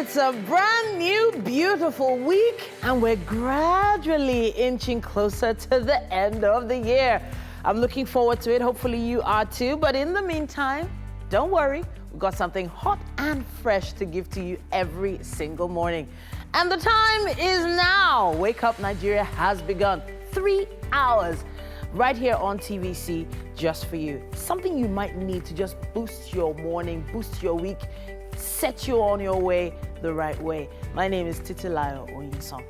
It's a brand new, beautiful week, and we're gradually inching closer to the end of the year. I'm looking forward to it. Hopefully you are too. But in the meantime, don't worry. We've got something hot and fresh to give to you every single morning. And the time is now. Wake Up Nigeria has begun. 3 hours right here on TVC just for you. Something you might need to just boost your morning, boost your week, set you on your way the right way. My name is Titilayo Onyinson.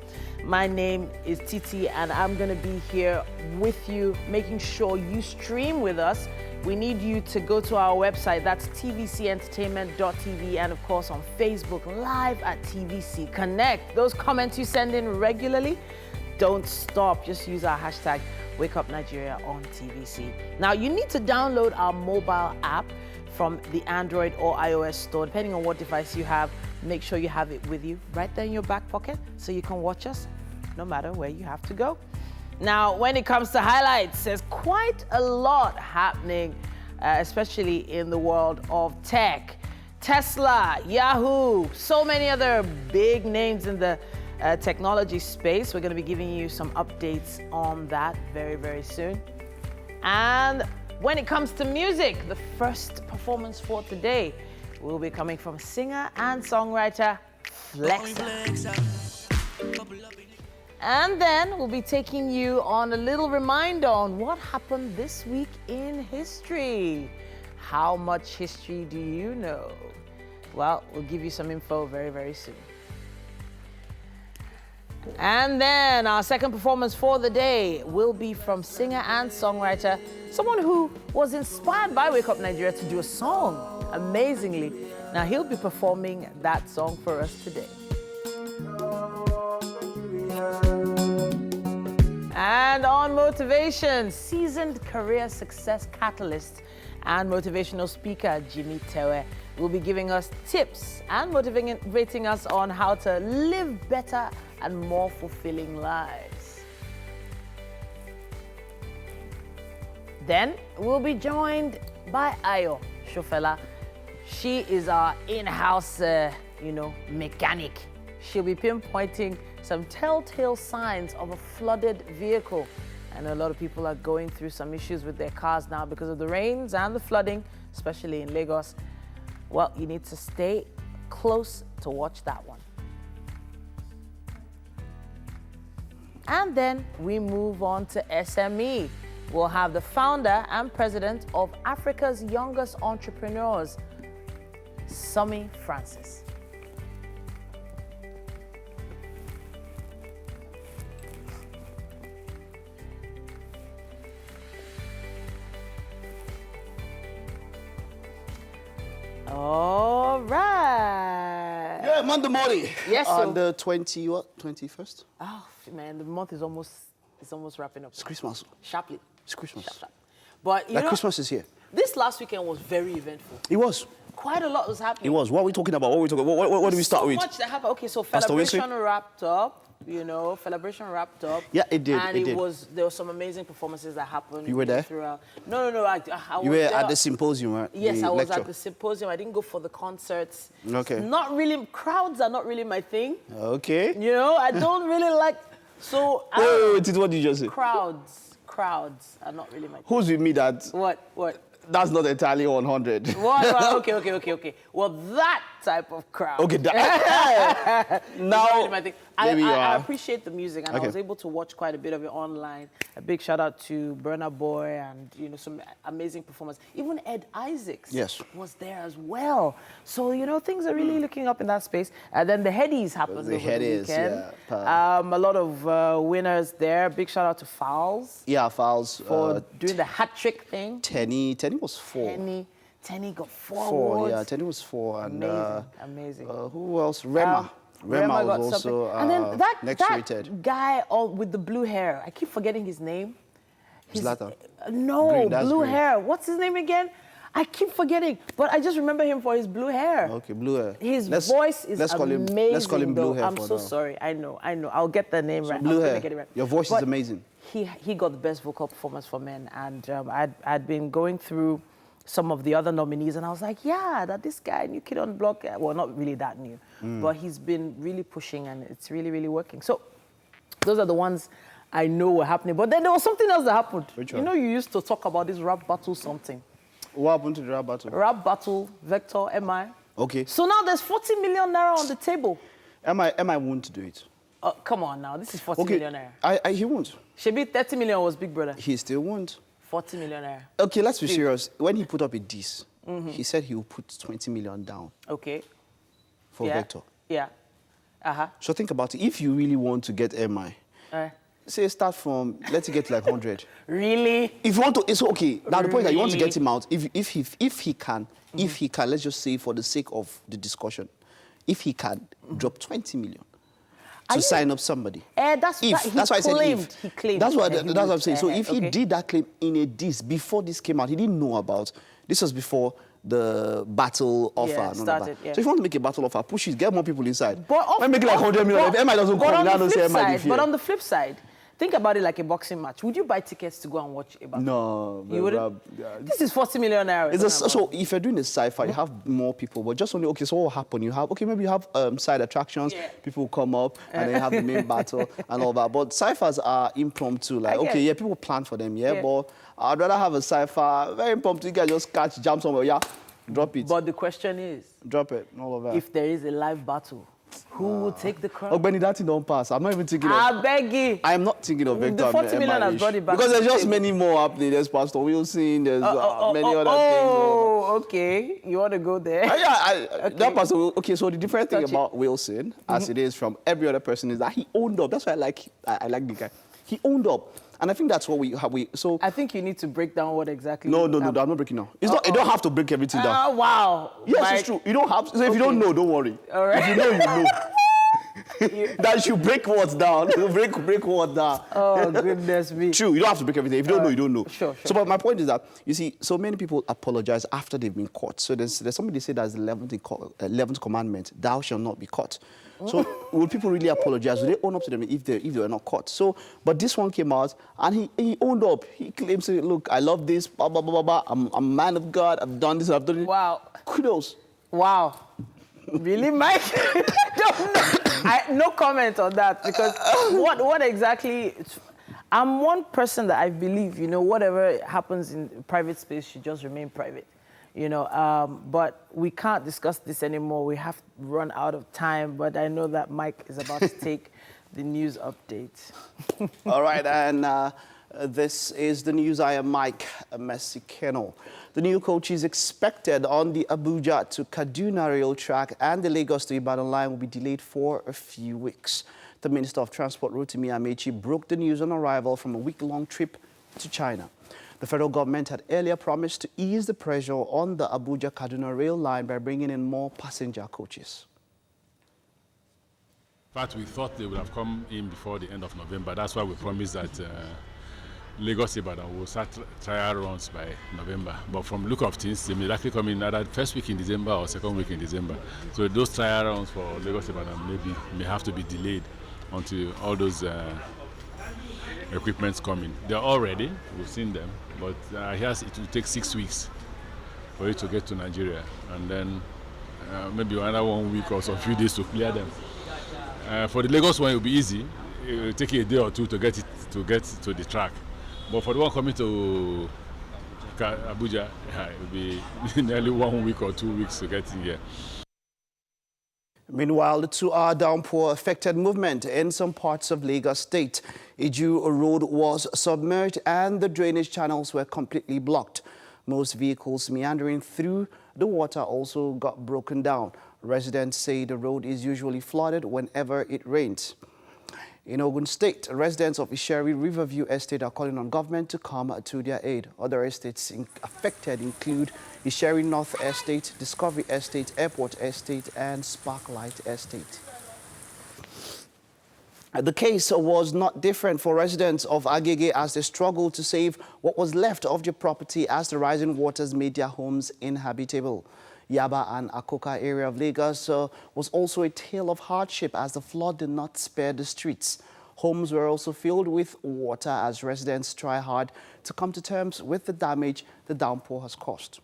My name is Titi, and I'm going to be here with you, making sure you stream with us. We need you to go to our website. That's tvcentertainment.tv, and of course on Facebook, live at TVC Connect. Those comments you send in regularly, don't stop. Just use our hashtag Wake Up Nigeria on TVC. Now, you need to download our mobile app from the Android or iOS store, depending on what device you have. Make sure you have it with you right there in your back pocket so you can watch us no matter where you have to go. Now, when it comes to highlights, there's quite a lot happening, especially in the world of tech. Tesla, Yahoo, so many other big names in the technology space. We're going to be giving you some updates on that very, very soon. And when it comes to music, the first performance for today will be coming from singer and songwriter Flexa. And then we'll be taking you on a little reminder on what happened this week in history. How much history do you know? Well, we'll give you some info very, very soon. And then our second performance for the day will be from singer and songwriter, someone who was inspired by Wake Up Nigeria to do a song, amazingly. Now he'll be performing that song for us today. And on motivation, seasoned career success catalyst and motivational speaker Jimmy Tewe will be giving us tips and motivating us on how to live better and more fulfilling lives. Then we'll be joined by Ayo Shofela. She is our in-house, mechanic. She'll be pinpointing some telltale signs of a flooded vehicle. I know a lot of people are going through some issues with their cars now because of the rains and the flooding, especially in Lagos. Well, you need to stay close to watch that one. And then we move on to SME. We'll have the founder and president of Africa's Youngest Entrepreneurs, Sumi Francis. All right. Yeah, Monday morning. Yes, sir. On the 21st? Oh, man, the month is almost wrapping up. It's Christmas. Sharply. It's Christmas. Sharp. But you know, Christmas is here. This last weekend was very eventful. It was. Quite a lot was happening. It was. What are we talking about? What do we start with? So much that happened. Okay, so Celebration wrapped up. Celebration wrapped up. Yeah, it did. And there were some amazing performances that happened. You were there? Throughout. No. I you was were there. at the symposium, right? Yes, I was lecture. at the symposium. I didn't go for the concerts. Okay. Not really. Crowds are not really my thing. Okay. I don't really like. So. Wait, what did you just say? Crowds are not really my thing. Who's with me that? What? That's not entirely 100. What? Okay. Well, that type of crowd. Okay, that. Now, really my thing. I appreciate the music, and I was able to watch quite a bit of it online. A big shout out to Burna Boy and some amazing performers. Even Ed Isaacs was there as well. So things are really looking up in that space. And then the Headies happened over the weekend. A lot of winners there. Big shout out to Fowls. Yeah, Fowls for doing the hat trick thing. Tenny was 4. Tenny got 4 awards. Yeah, Tenny was 4. And, amazing. Who else? Rema. Rema was also and then next rated. That guy with the blue hair, I keep forgetting his name. Zlatan. No, blue hair. What's his name again? I keep forgetting, but I just remember him for his blue hair. Okay, blue hair. His voice is amazing. Let's call him blue hair. I'm so sorry. I know. I'll get the name right. Blue hair. Get it right. Your voice is amazing. He got the best vocal performance for men, and I'd been going through some of the other nominees, and I was like, yeah, that this guy, new kid on the block, well, not really that new, but he's been really pushing, and it's really, really working. So those are the ones I know were happening. But then there was something else that happened. Which you one? know, you used to talk about this rap battle something. What happened to the rap battle? Rap battle, Vector, MI. Okay. So now there's 40 million naira on the table. Am I won't do it? Come on now, this is 40 million naira. He won't. Shebi 30 million was Big Brother. He still won't. 40 million naira. Okay, let's be serious. When he put up a diss, he said he will put 20 million down Okay. for Vector. Yeah. So think about it. If you really want to get MI, say start from, let's get like 100. Really? If you want to, it's okay. Now the point is that you want to Really? get him out. If he can, let's just say for the sake of the discussion, if he can drop 20 million to sign up somebody. That's why I said if. He claimed. That's what I'm saying. So if he did that claim in a diss before this came out, he didn't know about. This was before the battle offer. Yeah, started, yeah. So if you want to make a battle offer, push it, get more people inside. But make it like 100 million. If MI doesn't come, now don't say MI defeat. But on the flip side, think about it like a boxing match. Would you buy tickets to go and watch a battle? No. You wouldn't? This is 40 million naira. So if you're doing a sci-fi, you have more people, but just only, okay, so what will happen? You have, okay, maybe you have side attractions, people will come up, and then you have the main battle and all that. But sci-fis are impromptu, like, okay, yeah, people plan for them, but I'd rather have a sci-fi, very impromptu, you guys just catch, jump somewhere, drop it. But the question is, drop it, all of that. If there is a live battle, who will take the crown? Oh, Benny, that thing don't pass. I'm not even thinking I beg you. I am not thinking of Vector. The 40 million has brought it back. Because there's just many more happening. There's Pastor Wilson, there's many other things. Oh, okay. You want to go there? Okay. That Pastor, okay, so the different thing about Wilson, as it is from every other person, is that he owned up. That's why I like the guy. He owned up. And I think that's what so I think you need to break down what exactly. No, I'm not breaking down. It's not. You don't have to break everything down. Wow. Yes, Mike. It's true. You don't have to. So if you don't know, don't worry. All right. If you know, you know. That you break words down. break words down. Oh, goodness me. True, you don't have to break everything. If you don't know, you don't know. Sure. So, but my point is that, you see, so many people apologize after they've been caught. So there's somebody say that's the 11th commandment, thou shalt not be caught. So would people really apologize? Would they own up to them if they were not caught? So, but this one came out and he owned up. He claims, look, I love this, blah, blah, blah, blah. I'm a man of God. I've done this, I've done it. Wow. Kudos. Wow. Really, Mike? No comment on that, because what exactly... I'm one person that I believe, whatever happens in private space should just remain private. But we can't discuss this anymore. We have run out of time, but I know that Mike is about to take the news update. All right, and this is the news. I am Mike Messicano. The new coach is expected on the Abuja to Kaduna rail track, and the Lagos to Ibadan line will be delayed for a few weeks. The Minister of Transport, Rotimi Amechi, broke the news on arrival from a week-long trip to China. The federal government had earlier promised to ease the pressure on the Abuja-Kaduna rail line by bringing in more passenger coaches. In fact, we thought they would have come in before the end of November. That's why we promised that Lagos-Ibadan will start trial runs by November. But from the look of things, they may likely come in either first week in December or second week in December. So those trial runs for Lagos-Ibadan may have to be delayed until all those equipments come in. They're all ready. We've seen them. But here it will take 6 weeks for it to get to Nigeria. And then maybe another 1 week or so, a few days to clear them. For the Lagos one, it will be easy. It will take a day or two to get to the track. But for the one coming to Abuja, it will be nearly 1 week or 2 weeks to get in here. Meanwhile, the 2-hour downpour affected movement in some parts of Lagos State. Iju Road was submerged and the drainage channels were completely blocked. Most vehicles meandering through the water also got broken down. Residents say the road is usually flooded whenever it rains. In Ogun State, residents of Isheri Riverview Estate are calling on government to come to their aid. Other estates affected include Isheri North Estate, Discovery Estate, Airport Estate, and Sparklight Estate. The case was not different for residents of Agege as they struggled to save what was left of their property as the rising waters made their homes inhabitable. Yaba and Akoka area of Lagos was also a tale of hardship as the flood did not spare the streets. Homes were also filled with water as residents try hard to come to terms with the damage the downpour has caused.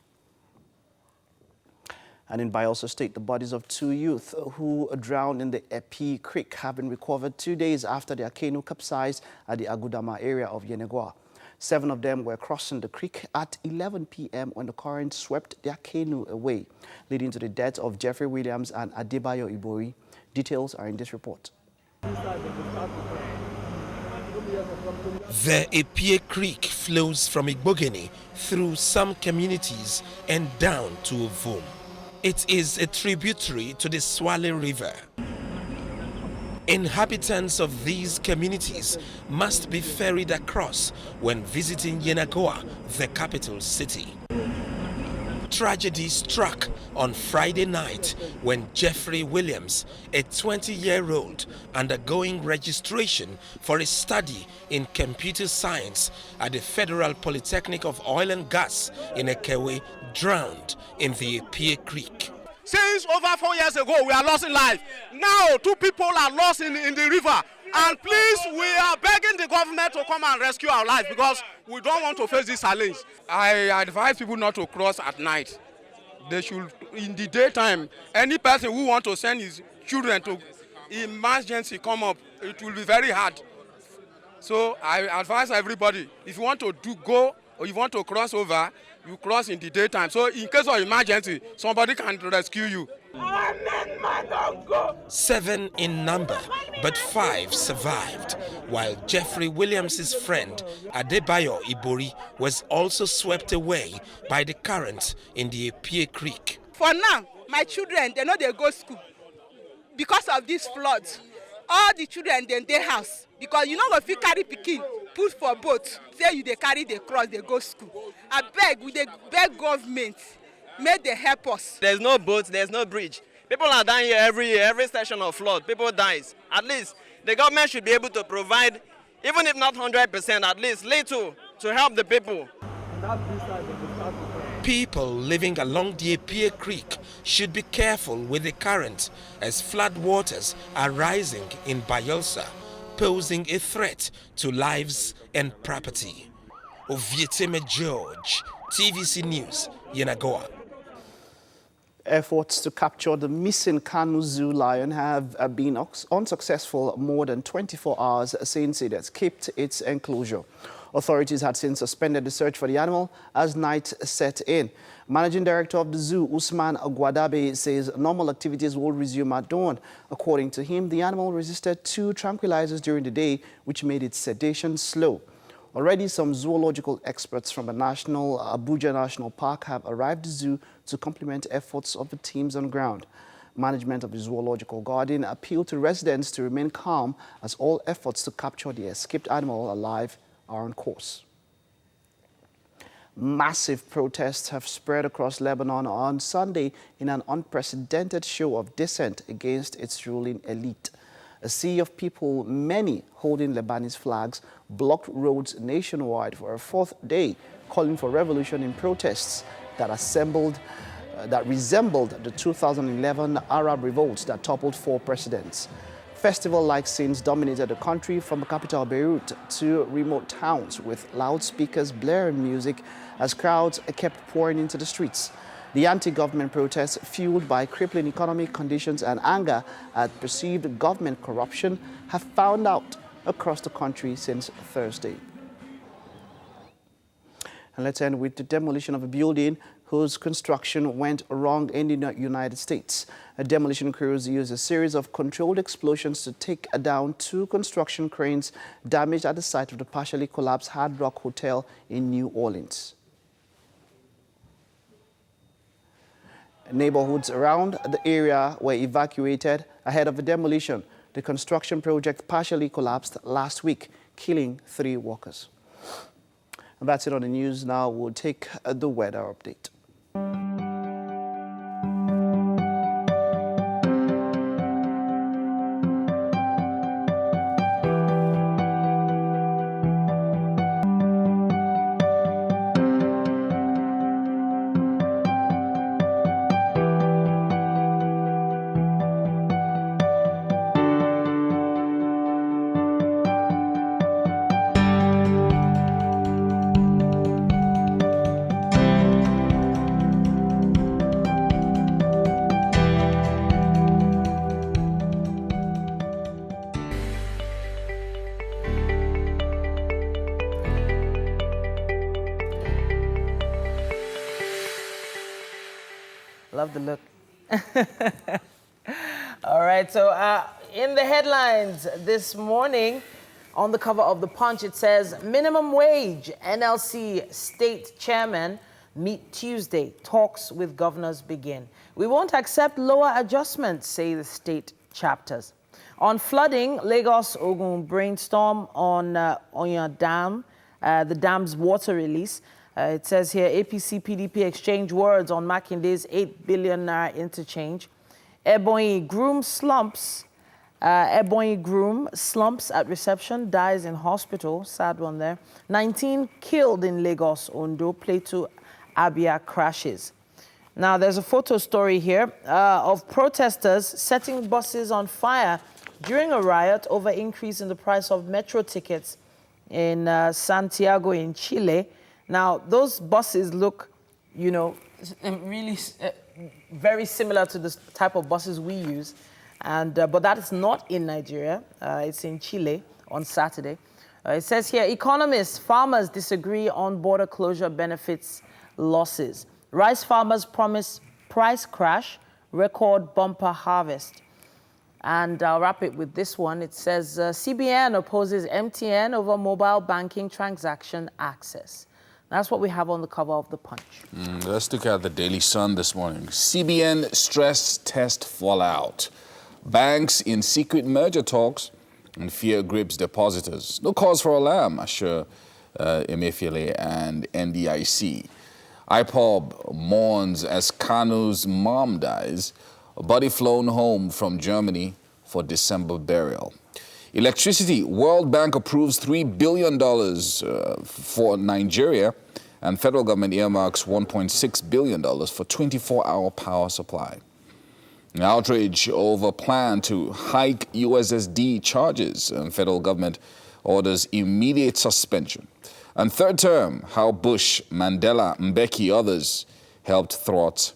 And in Bayelsa State, the bodies of 2 youth who drowned in the Epi Creek have been recovered 2 days after their canoe capsized at the Agudama area of Yenagoa. 7 of them were crossing the creek at 11 p.m. when the current swept their canoe away, leading to the death of Jeffrey Williams and Adebayo Ibori. Details are in this report. The Epie Creek flows from Igbogeni through some communities and down to Ovum. It is a tributary to the Swale River. Inhabitants of these communities must be ferried across when visiting Yenagoa, the capital city. Tragedy struck on Friday night when Jeffrey Williams, a 20-year-old undergoing registration for a study in computer science at the Federal Polytechnic of Oil and Gas in Ekewe, drowned in the Epie Creek. Since over 4 years ago, we are lost in life. Now, 2 people are lost in the river. And please, we are begging the government to come and rescue our life because we don't want to face this challenge. I advise people not to cross at night. They should, in the daytime, any person who wants to send his children to emergency come up, it will be very hard. So I advise everybody, if you want to go or you want to cross over, you cross in the daytime. So in case of emergency, somebody can rescue you. 7 in number, but 5 survived, while Jeffrey Williams' friend Adebayo Ibori was also swept away by the current in the Epie Creek. For now, my children, they know they go school. Because of this flood, all the children, they house. Because you know if you carry pikin, put for boat, say you they carry the cross, they go school. I beg, we they beg government, may they help us. There's no boat, there's no bridge. People are dying here every year, every session of flood, people dies. At least the government should be able to provide, even if not 100%, at least little to help the people. People living along the Epie Creek should be careful with the current as flood waters are rising in Bayelsa, posing a threat to lives and property. Ovieteme George, TVC News, Yenagoa. Efforts to capture the missing Kanu Zoo lion have been unsuccessful more than 24 hours since it escaped its enclosure. Authorities had since suspended the search for the animal as night set in. Managing Director of the zoo, Usman Agwadabe, says normal activities will resume at dawn. According to him, the animal resisted 2 tranquilizers during the day, which made its sedation slow. Already, some zoological experts from the Abuja National Park have arrived at the zoo to complement efforts of the teams on ground. Management of the zoological garden appealed to residents to remain calm as all efforts to capture the escaped animal alive are on course. Massive protests have spread across Lebanon on Sunday in an unprecedented show of dissent against its ruling elite. A sea of people, many holding Lebanese flags, blocked roads nationwide for a 4th day, calling for revolution in protests that resembled the 2011 Arab revolts that toppled 4 presidents. Festival-like scenes dominated the country, from the capital Beirut to remote towns, with loudspeakers blaring music as crowds kept pouring into the streets. The anti-government protests, fueled by crippling economic conditions and anger at perceived government corruption, have found out across the country since Thursday. And let's end with the demolition of a building whose construction went wrong in the United States. Demolition crews used a series of controlled explosions to take down 2 construction cranes damaged at the site of the partially collapsed Hard Rock Hotel in New Orleans. Neighborhoods around the area were evacuated ahead of the demolition. The construction project partially collapsed last week, killing 3 workers. And that's it on the news. Now we'll take the weather update. Love the look. All right, so in the headlines this morning, on the cover of The Punch, it says, minimum wage, NLC state chairman meet Tuesday, talks with governors begin. We won't accept lower adjustments, say the state chapters. On flooding, Lagos Ogun brainstorm on your dam, the dam's water release. It says here, APC, PDP exchange words on Makinde's 8 billion naira interchange. Ebonyi groom slumps at reception, dies in hospital. Sad one there. 19 killed in Lagos, Ondo. Plateau, Abia crashes. Now, there's a photo story here of protesters setting buses on fire during a riot over increase in the price of metro tickets in Santiago in Chile. Now, those buses look, you know, really very similar to the type of buses we use. And but that is not in Nigeria. It's in Chile on Saturday. It says here, economists, farmers disagree on border closure benefits losses. Rice farmers promise price crash, record bumper harvest. And I'll wrap it with this one. It says, CBN opposes MTN over mobile banking transaction access. That's what we have on the cover of The Punch. Let's look at the Daily Sun this morning. CBN stress test fallout. Banks in secret merger talks and fear grips depositors. No cause for alarm, assure Emefiele and NDIC. IPOB mourns as Kanu's mom dies. Body flown home from Germany for December burial. Electricity, World Bank approves $3 billion for Nigeria, and federal government earmarks $1.6 billion for 24-hour power supply. An outrage over plan to hike USSD charges, and federal government orders immediate suspension. And third term, how Bush, Mandela, Mbeki, others helped thwart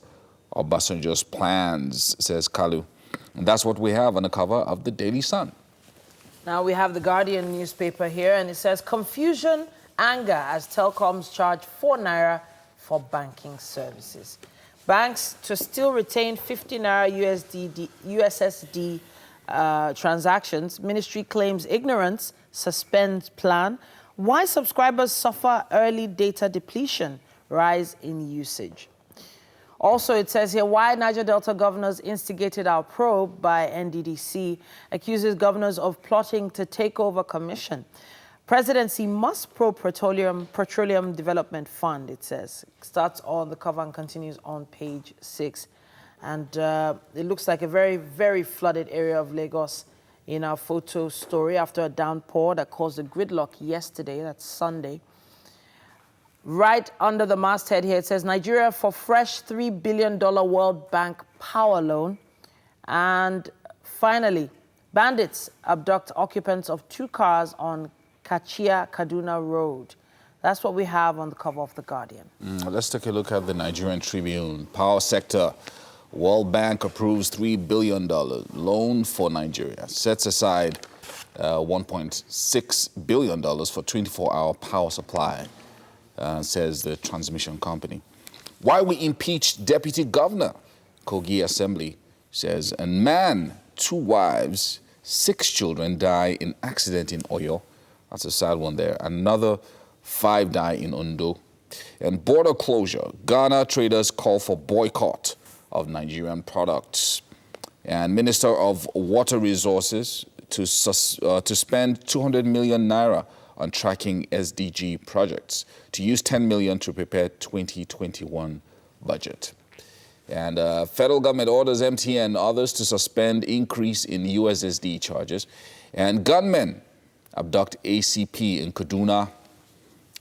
Obasanjo's plans, says Kalu. And that's what we have on the cover of the Daily Sun. Now we have the Guardian newspaper here, and it says, confusion, anger as telecoms charge 4 naira for banking services. Banks to still retain 50 naira USSD transactions. Ministry claims ignorance, suspends plan. Why subscribers suffer early data depletion, rise in usage. Also, it says here, why Niger Delta governors instigated our probe by NDDC, accuses governors of plotting to take over commission. Presidency must probe Petroleum Development Fund, it says. It starts on the cover and continues on page 6. And it looks like a very, very flooded area of Lagos in our photo story after a downpour that caused a gridlock yesterday, that's Sunday. Right under the masthead here, it says, Nigeria for fresh $3 billion World Bank power loan. And finally, bandits abduct occupants of 2 cars on Kachia-Kaduna Road. That's what we have on the cover of The Guardian. Let's take a look at the Nigerian Tribune. Power sector. World Bank approves $3 billion loan for Nigeria. Sets aside $1.6 billion for 24-hour power supply. Says the transmission company. Why we impeached deputy governor? Kogi Assembly says, and man, 2 wives, 6 children die in accident in Oyo. That's a sad one there. Another 5 die in Ondo. And border closure. Ghana traders call for boycott of Nigerian products. And Minister of Water Resources to spend 200 million naira on tracking SDG projects, to use 10 million to prepare 2021 budget. And federal government orders MTN and others to suspend increase in USSD charges. And gunmen abduct ACP in Kaduna.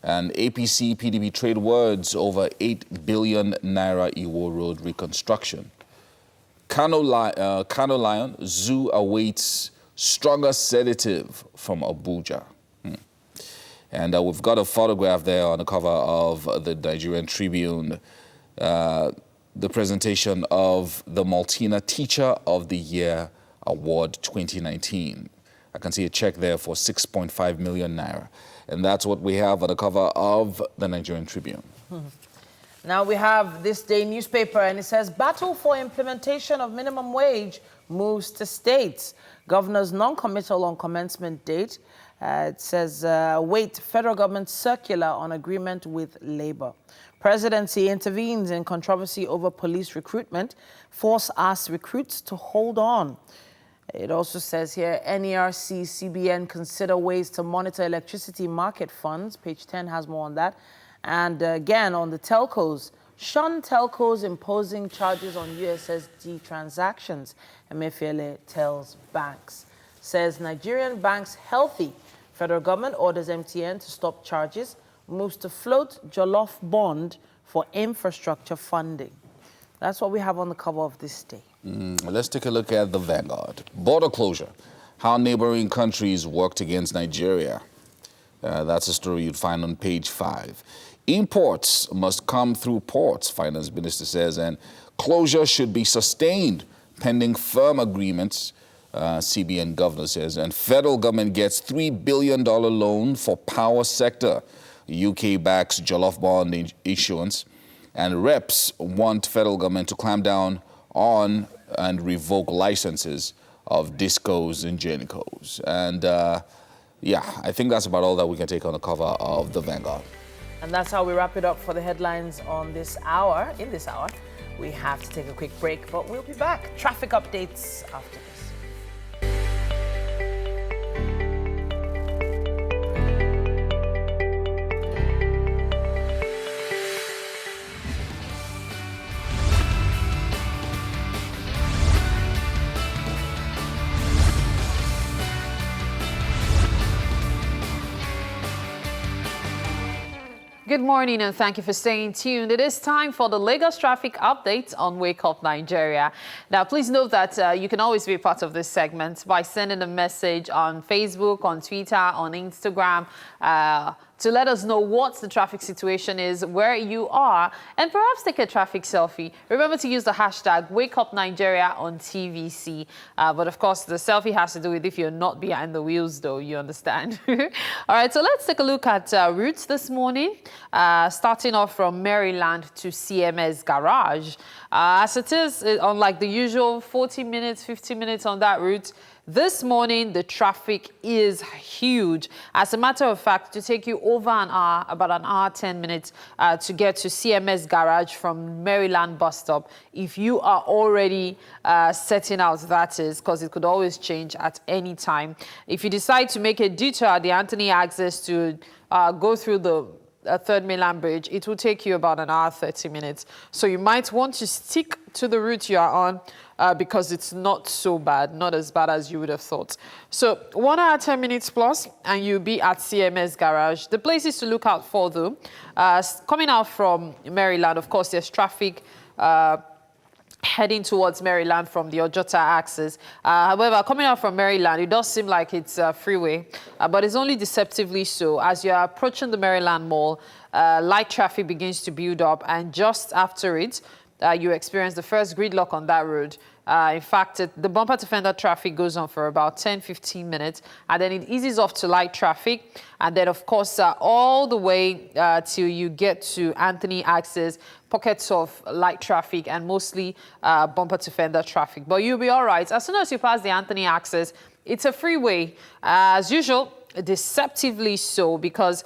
And APC, PDP trade words over 8 billion naira Iwo Road reconstruction. Kano Lion, zoo awaits stronger sedative from Abuja. And we've got a photograph there on the cover of the Nigerian Tribune, the presentation of the Maltina Teacher of the Year Award 2019. I can see a check there for 6.5 million naira. And that's what we have on the cover of the Nigerian Tribune. Now we have this day newspaper, and it says, battle for implementation of minimum wage moves to states. Governor's non-committal on commencement date. It says, wait, federal government circular on agreement with labor. Presidency intervenes in controversy over police recruitment. Force asks recruits to hold on. It also says here, NERC, CBN consider ways to monitor electricity market funds. Page 10 has more on that. And again, on the telcos, shun telcos imposing charges on USSD transactions. Emefiele tells banks. Says Nigerian banks healthy. Federal government orders MTN to stop charges. Moves to float Jollof bond for infrastructure funding. That's what we have on the cover of this day. Let's take a look at the Vanguard. Border closure. How neighboring countries worked against Nigeria. That's a story you'd find on page 5. Imports must come through ports, Finance Minister says, and closure should be sustained pending firm agreements, CBN Governor says. And federal government gets $3 billion loan for power sector. UK backs Jollof bond issuance. And reps want federal government to clamp down on and revoke licenses of discos and genicos. And yeah, I think that's about all that we can take on the cover of the Vanguard. And that's how we wrap it up for the headlines on this hour. In this hour, we have to take a quick break, but we'll be back. Traffic updates after this. Good morning and thank you for staying tuned. It is time for the Lagos traffic update on Wake Up Nigeria. Now, please note that you can always be a part of this segment by sending a message on Facebook, on Twitter, on Instagram, to let us know what the traffic situation is, where you are, and perhaps take a traffic selfie. Remember to use the hashtag WakeUpNigeria on TVC. But of course, the selfie has to do with if you're not behind the wheels, though, you understand. All right, so let's take a look at routes this morning, starting off from Maryland to CMS Garage. As it is, unlike the usual 40 minutes, 50 minutes on that route, this morning, the traffic is huge. As a matter of fact, to take you over an hour, about an hour, 10 minutes, to get to CMS Garage from Maryland bus stop. If you are already setting out, that is, because it could always change at any time. If you decide to make a detour at the Anthony Access to go through the Third Mainland Bridge, it will take you about an hour, 30 minutes. So you might want to stick to the route you are on, because it's not so bad, not as bad as you would have thought. So 1 hour, 10 minutes plus, and you'll be at CMS Garage. The places to look out for, though, coming out from Maryland, of course, there's traffic heading towards Maryland from the Ojota axis. However, coming out from Maryland, it does seem like it's a freeway, but it's only deceptively so. As you're approaching the Maryland Mall, light traffic begins to build up, and just after it, you experience the first gridlock on that road. In fact, the bumper-to-fender traffic goes on for about 10-15 minutes, and then it eases off to light traffic. And then, of course, all the way till you get to Anthony Access, pockets of light traffic and mostly bumper-to-fender traffic. But you'll be all right. As soon as you pass the Anthony Access, it's a freeway. As usual, deceptively so, because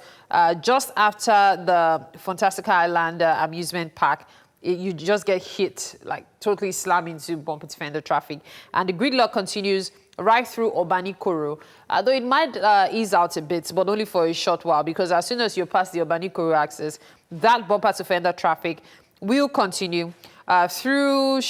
just after the Fantastic Island amusement park, you just get hit, like totally slam into bumper-to-fender traffic. And the gridlock continues right through Obanikoro, though it might ease out a bit, but only for a short while, because as soon as you pass the Obanikoro axis, that bumper-to-fender traffic will continue through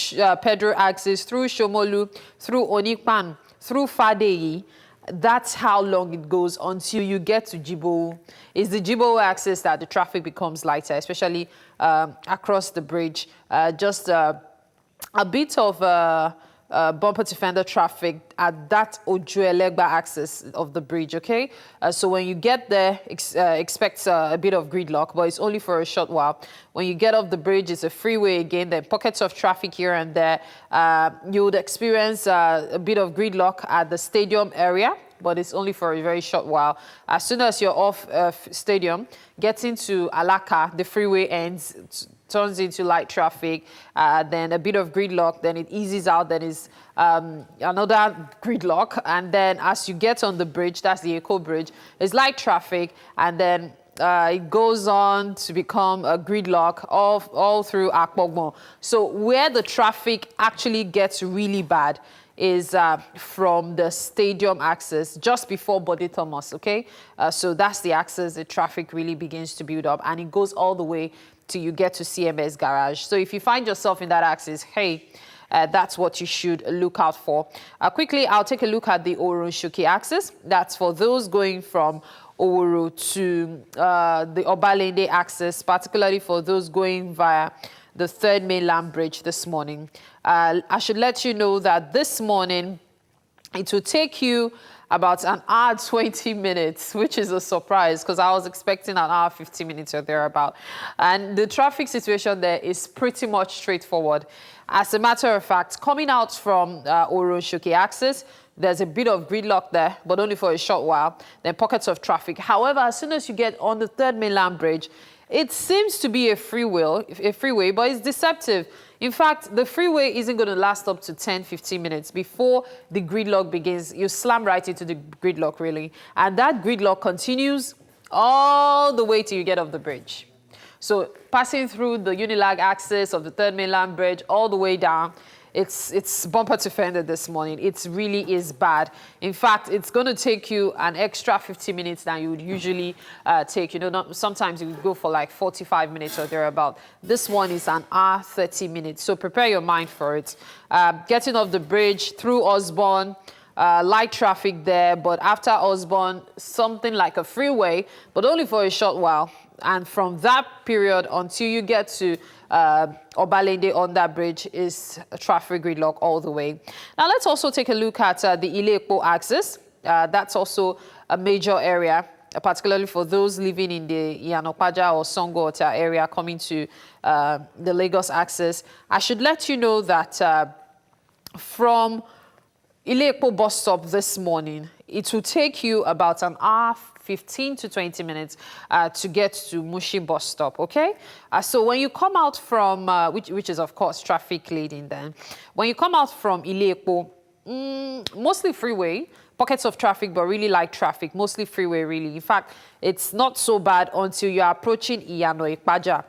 Pedro axis, through Shomolu, through Onikpan, through Fadeyi. That's how long it goes until you get to Jibo. It's the Jibo axis that the traffic becomes lighter, especially across the bridge. Just a bit of bumper-to-fender traffic at that Ojuelegba axis of the bridge, okay? So when you get there, expect a bit of gridlock, but it's only for a short while. When you get off the bridge, it's a freeway again, then pockets of traffic here and there. You would experience a bit of gridlock at the stadium area. but it's only for a very short while. As soon as you're off stadium, getting to Alaka, the freeway ends, turns into light traffic, then a bit of gridlock, then it eases out, then is another gridlock, and then as you get on the bridge, that's the Eco Bridge, it's light traffic, and then it goes on to become a gridlock all through Akpogmo. So where the traffic actually gets really bad is from the stadium access just before Bode Thomas, okay? So that's the access the traffic really begins to build up, and it goes all the way till you get to CMS Garage. So if you find yourself in that access, hey, that's what you should look out for. Quickly, I'll take a look at the Orun-Shoki access. That's for those going from Oworu to the Obalende access, particularly for those going via the 3rd Mainland Bridge this morning. I should let you know that this morning, it will take you about an hour 20 minutes, which is a surprise because I was expecting an hour 50 minutes or thereabout. And the traffic situation there is pretty much straightforward. As a matter of fact, coming out from Orun-Shoki access, there's a bit of gridlock there, but only for a short while. Then pockets of traffic. However, as soon as you get on the 3rd Mainland Bridge, it seems to be a freeway, but it's deceptive. In fact, the freeway isn't going to last up to 10-15 minutes before the gridlock begins. You slam right into the gridlock, really. And that gridlock continues all the way till you get off the bridge. So passing through the Unilag access of the 3rd Mainland Bridge all the way down, it's bumper to fender this morning. It really is bad. In fact, it's going to take you an extra 50 minutes than you would usually take. You know, sometimes you would go for like 45 minutes or thereabout. This one is an hour 30 minutes. So prepare your mind for it. Getting off the bridge through Osborne, light traffic there, but after Osborne, something like a freeway, but only for a short while. And from that period until you get to Obalende on that bridge is a traffic gridlock all the way. Now let's also take a look at the Ile-Epo axis. That's also a major area, particularly for those living in the Iyanokpaja or Songo-Ota area coming to the Lagos axis. I should let you know that from Ile-Epo bus stop this morning, it will take you about an hour 15 to 20 minutes to get to Mushi bus stop, okay? So when you come out from, which is of course traffic leading then, when you come out from Ile-Epo, mostly freeway, pockets of traffic, but really light traffic, mostly freeway really. In fact, it's not so bad until you're approaching Iyano-Ekpaja.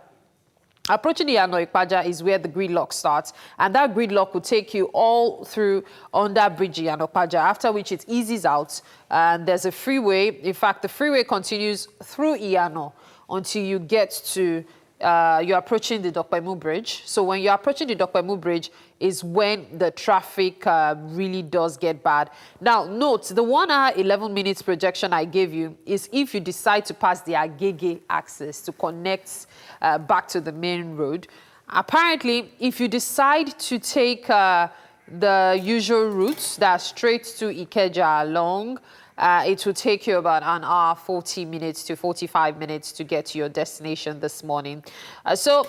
Approaching the Iyano-Ekpaja is where the gridlock starts, and that gridlock will take you all through under bridge Iyano-Ekpaja, after which it eases out, and there's a freeway. In fact, the freeway continues through Iyano until you get to, you're approaching the Dokpemu Bridge. So when you're approaching the Dokpemu Bridge is when the traffic really does get bad. Now, note, the 1 hour, 11 minutes projection I gave you is if you decide to pass the Agege access to connect back to the main road. Apparently, if you decide to take the usual routes that are straight to Ikeja along, it will take you about an hour, 40 minutes to 45 minutes to get to your destination this morning. So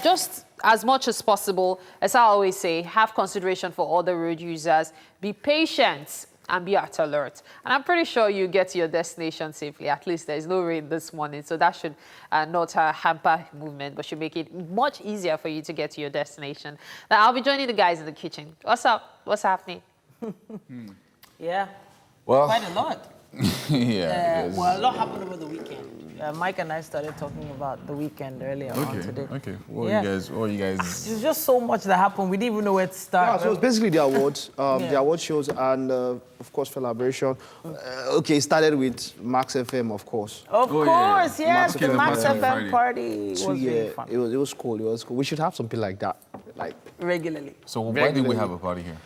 just as much as possible, as I always say, have consideration for other road users, be patient and be at alert. And I'm pretty sure you get to your destination safely. At least there's no rain this morning, so that should not hamper movement, but should make it much easier for you to get to your destination. Now, I'll be joining the guys in the kitchen. What's up? What's happening? Yeah. Well, Quite a lot. yeah. Well, a lot happened over the weekend. Mike and I started talking about the weekend earlier on today. Okay. What are you guys? There's just so much that happened. We didn't even know where to start. Yeah, so it's basically the awards, the award shows, and of course celebration. Okay, it started with Max FM, of course. Of course, yes. Okay, The Max Friday. FM party was So, really fun. it was cool. It was cool. We should have something like that, like Regularly. So why did we have a party here?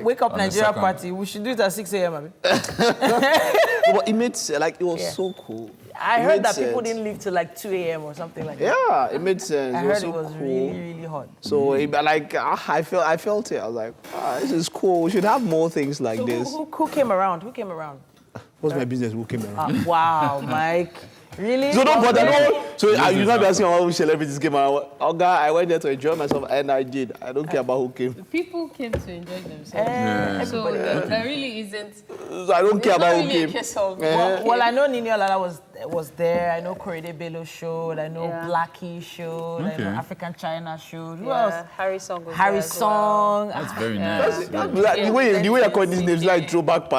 Wake Up on the Nigeria second. party. We should do it at 6 a.m. I mean. but it made it was so cool. I It heard made that people sense. didn't leave till like 2 a.m. or something like that. Yeah, it made sense. I it was heard so it was cool. really, really hot. So I felt it. I was like, this is cool. We should have more things like So this. who came around? Who came around? What's my business? Who came around? Wow, Mike. Really? So don't bother. Okay. No. So you not be asking how many celebrities came out. Oh, God, I went there to enjoy myself, and I did. I don't care about who came. People came to enjoy themselves. So there really isn't. So I don't care about who Really a came. case of Well, I know Nini Olala was there. I know Korede Bello showed. I know Blackie showed. I know African China showed. Who else? Harry Song was Harry there as Song. That's very nice. Like, the way I call these names, like throwback.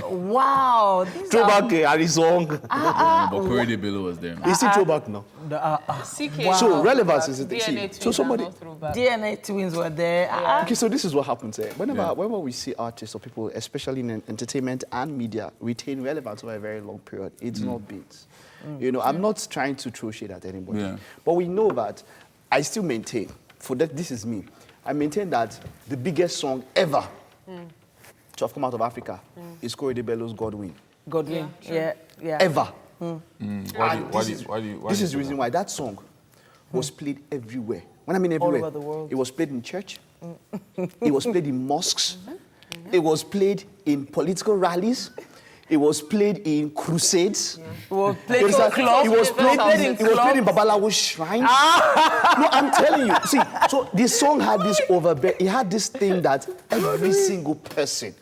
Wow. Throwback Harry Song. But Korede Bello was there. Is it throwback now? CK. So relevance is the DNA thing. twins So somebody. are not throwback. DNA twins were there. Okay, so this is what happens. Whenever we see artists or people, especially in entertainment and media, retain relevance over a very long period, it's not beats. You know, I'm not trying to throw shade at anybody, but we know that. I still maintain, for that, this is me. I maintain that the biggest song ever to have come out of Africa is Korede Bello's Godwin. Godwin. Yeah. Ever. Why This is the reason why that song was played everywhere. When I mean everywhere, over the world. it was played in church, it was played in mosques, it was played in political rallies, it was played in crusades. It was played in It clubs. was played in Babalawo shrines. No, I'm telling you. See, so this song had this it had this thing that every single person,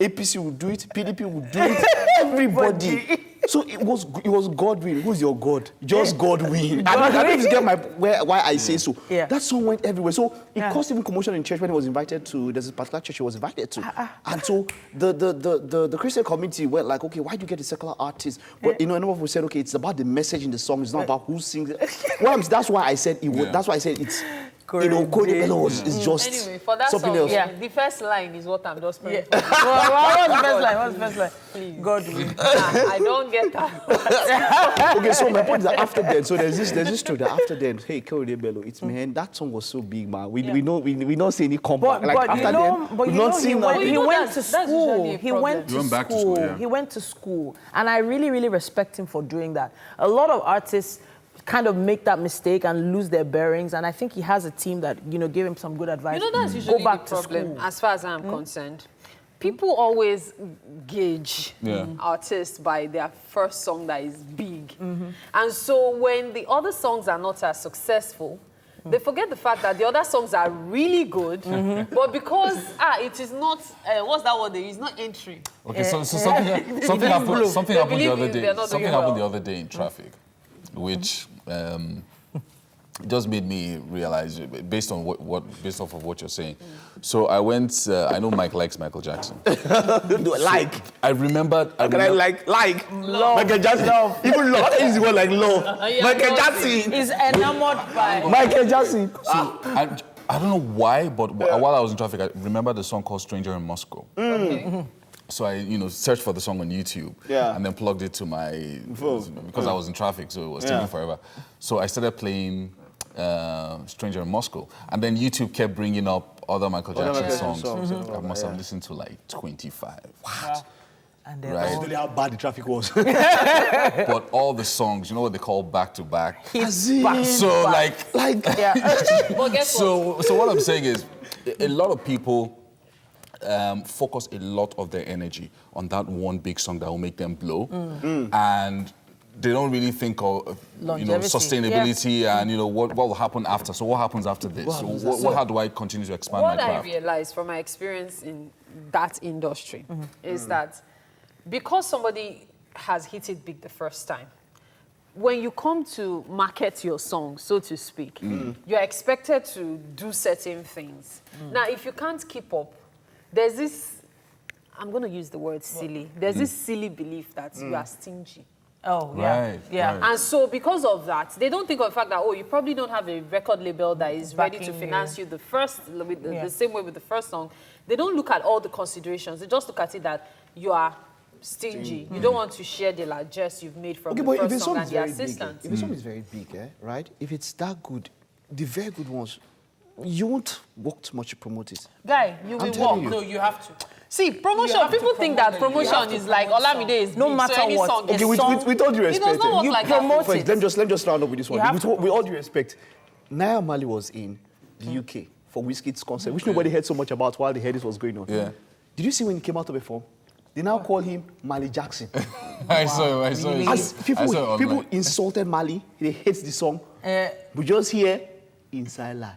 APC would do it, PDP would do it, everybody. So it was Godwin. Who's your God? Just Godwin. I don't even get why I say so. Yeah. That song went everywhere. So it caused even commotion in church when he was invited to. There's a particular church he was invited to, and so the Christian community went like, okay, why do you get a secular artist? But you know, a number of people said, okay, it's about the message in the song. It's not about who sings it. That's why I said it was. That's why I said it's. You know, Korede Bello is just Anyway, for that something song, else. the first line is what I'm just playing. What's the first line? What's the first line? Please. Godwin. I don't get that. Okay, so my point is that after then, so there's this story that after then, hey, Korede Bello, it's man, that song was so big, man. We not see any comeback. But after you know, then, but we've you not know, seen that. he went to that's usually school. a He problem. went He went back to school, yeah. He went to school, and I really, really respect him for doing that. A lot of artists kind of make that mistake and lose their bearings, and I think he has a team that gave him some good advice. You know, that's usually Go back the problem, to school. as far as I'm concerned. People always gauge artists by their first song that is big. And so when the other songs are not as successful, they forget the fact that the other songs are really good, but because it is not, what's that word? It's not entry. Okay, so something happened the other day. they're not Something doing happened well. the other day in traffic, which just made me realize, based on based off of what you're saying. So I went. I know Mike likes Michael Jackson. I remembered. Like Michael Jackson. Even love. That is the word like love. Michael Jackson. He's enamored by Michael Jackson. So I don't know why, but while I was in traffic, I remember the song called "Stranger in Moscow." Okay. So I, searched for the song on YouTube and then plugged it to my phone because I was in traffic, so it was taking forever. So I started playing "Stranger in Moscow," and then YouTube kept bringing up other Michael Jackson songs. I must have listened to like 25. What? and then Right. Really how bad the traffic was. But all the songs, you know what they call back to back. So like But guess what? So what I'm saying is, a lot of people focus a lot of their energy on that one big song that will make them blow, and they don't really think of sustainability and what will happen after. So what happens after this? How do I continue to expand my What I craft? realized from my experience in that industry is that because somebody has hit it big the first time, when you come to market your song, so to speak, you're expected to do certain things. Now, if you can't keep up, there's this, I'm going to use the word silly, there's this silly belief that you are stingy. Oh, yeah. Right, Yeah. right. And so because of that, they don't think of the fact that, you probably don't have a record label that is ready to Backing finance you the same way with the first song. They don't look at all the considerations. They just look at it that you are stingy. You don't want to share the largesse you've made from the first song and the assistant. If the song is very big, right? If it's that good, the very good ones, you won't work too much to promote it. Guy, you will telling walk. you. No, you have to. See, promotion, people think that promotion is like Olamide is No big, matter so any what. song Okay, is with all due It does respect, not work You like promote that. it. let me just round up with this one. You have With all due respect, Naya Marley was in the UK for Wizkid's concert, which nobody heard so much about while the head was going on. Yeah. Did you see when he came out to perform? They now call him Mali Jackson. I saw it. As people insulted Mali, they hate the song. We just hear Inside Life.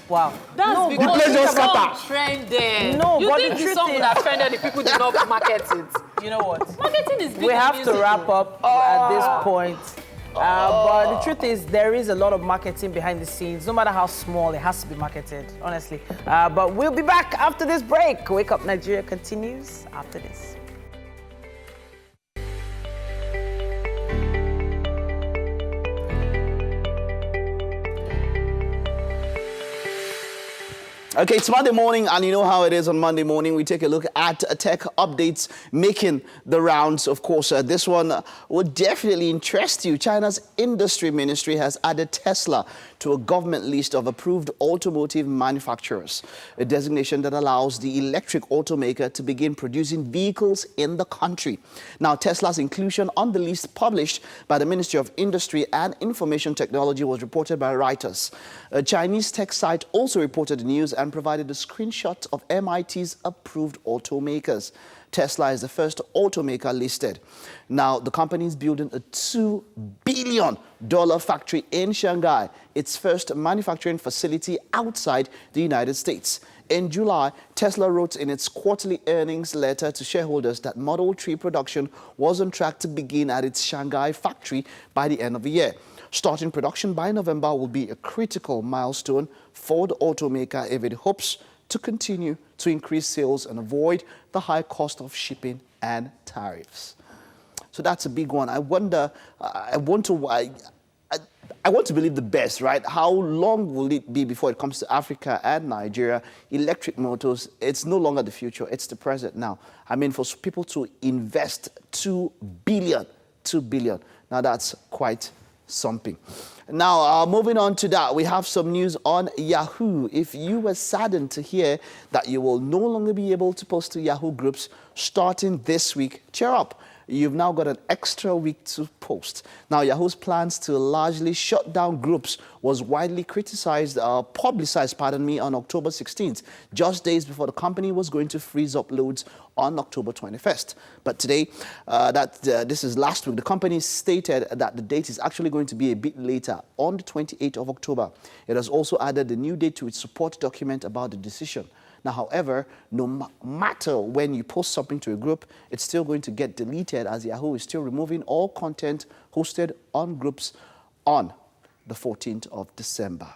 Wow. That's because the place just the song scatter. trended. No, you but think the the song would have trended if people did not market it? You know what? Marketing is big. We have to wrap up at this point. But the truth is, there is a lot of marketing behind the scenes. No matter how small, it has to be marketed, honestly. But we'll be back after this break. Wake Up Nigeria continues after this. Okay, it's Monday morning, and you know how it is on Monday morning. We take a look at tech updates making the rounds. Of course, this one would definitely interest you. China's industry ministry has added Tesla to a government list of approved automotive manufacturers, a designation that allows the electric automaker to begin producing vehicles in the country. Now, Tesla's inclusion on the list published by the Ministry of Industry and Information Technology was reported by Reuters. A Chinese tech site also reported the news and provided a screenshot of MIT's approved automakers. Tesla is the first automaker listed. Now, the company is building a $2 billion factory in Shanghai, its first manufacturing facility outside the United States. In July, Tesla wrote in its quarterly earnings letter to shareholders that Model 3 production was on track to begin at its Shanghai factory by the end of the year. Starting production by November will be a critical milestone for the automaker if it hopes to continue to increase sales and avoid the high cost of shipping and tariffs. So that's a big one. I wonder, I want to believe the best, right? How long will it be before it comes to Africa and Nigeria? Electric motors, it's no longer the future, it's the present now. I mean, for people to invest $2 billion, now that's quite something. Now, moving on to that, we have some news on Yahoo. If you were saddened to hear that you will no longer be able to post to Yahoo groups starting this week, cheer up. You've now got an extra week to post. Now, Yahoo's plans to largely shut down groups was widely publicized, on October 16th, just days before the company was going to freeze uploads on October 21st. But today, this is last week, the company stated that the date is actually going to be a bit later, on the 28th of October. It has also added a new date to its support document about the decision. Now, however, no matter when you post something to a group, it's still going to get deleted, as Yahoo is still removing all content hosted on groups on the 14th of December.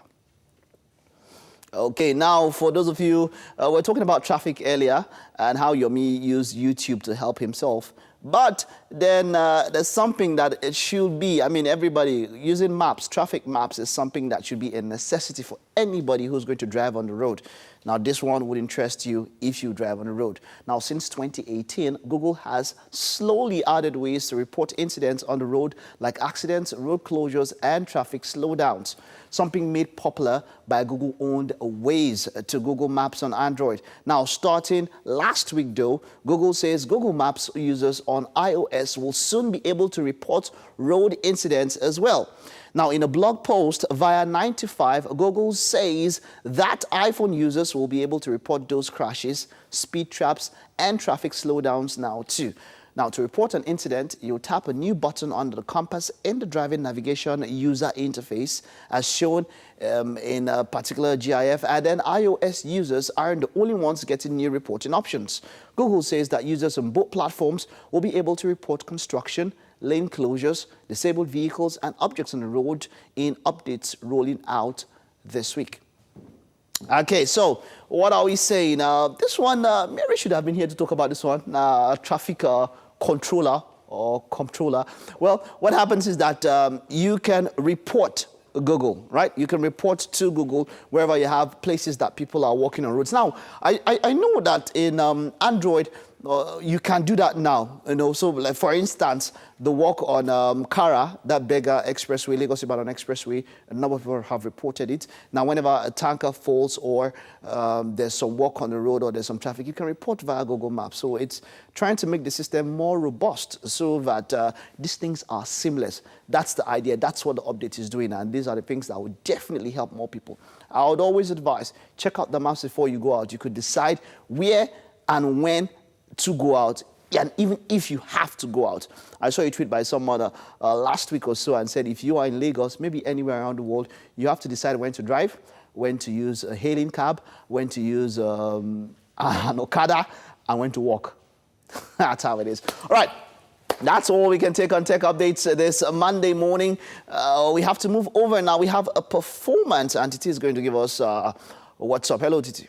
Okay, now for those of you, we're talking about traffic earlier and how Yomi used YouTube to help himself. But then there's something that it should be. I mean, everybody using maps, traffic maps is something that should be a necessity for anybody who's going to drive on the road. Now, this one would interest you if you drive on the road. Now, since 2018, Google has slowly added ways to report incidents on the road, like accidents, road closures, and traffic slowdowns. Something made popular by Google-owned Waze to Google Maps on Android. Now, starting last week, though, Google says Google Maps users on iOS will soon be able to report road incidents as well. Now, in a blog post via 95, Google says that iPhone users will be able to report those crashes, speed traps, and traffic slowdowns now too. Now, to report an incident, you tap a new button under the compass in the driving navigation user interface, as shown in a particular GIF, and then iOS users aren't the only ones getting new reporting options. Google says that users on both platforms will be able to report construction, lane closures, disabled vehicles, and objects on the road in updates rolling out this week. Okay, so what are we saying? This one, Mary should have been here to talk about this one. Traffic controller or comptroller. Well, what happens is that you can report Google, right? You can report to Google wherever you have places that people are walking on roads. Now, I know that in Android, you can do that now, you know. So, like, for instance, the walk on Kara, that Bega Expressway, Lagos-Ibadan Expressway, a number of people have reported it. Now, whenever a tanker falls or there's some walk on the road or there's some traffic, you can report via Google Maps. So it's trying to make the system more robust so that these things are seamless. That's the idea. That's what the update is doing, and these are the things that would definitely help more people. I would always advise, check out the maps before you go out. You could decide where and when to go out, and even if you have to go out. I saw a tweet by some mother last week or so and said, if you are in Lagos, maybe anywhere around the world, you have to decide when to drive, when to use a hailing cab, when to use an Okada, and when to walk. That's how it is. All right. That's all we can take on Tech Updates this Monday morning. We have to move over now. We have a performance, and Titi is going to give us what's up. Hello, Titi.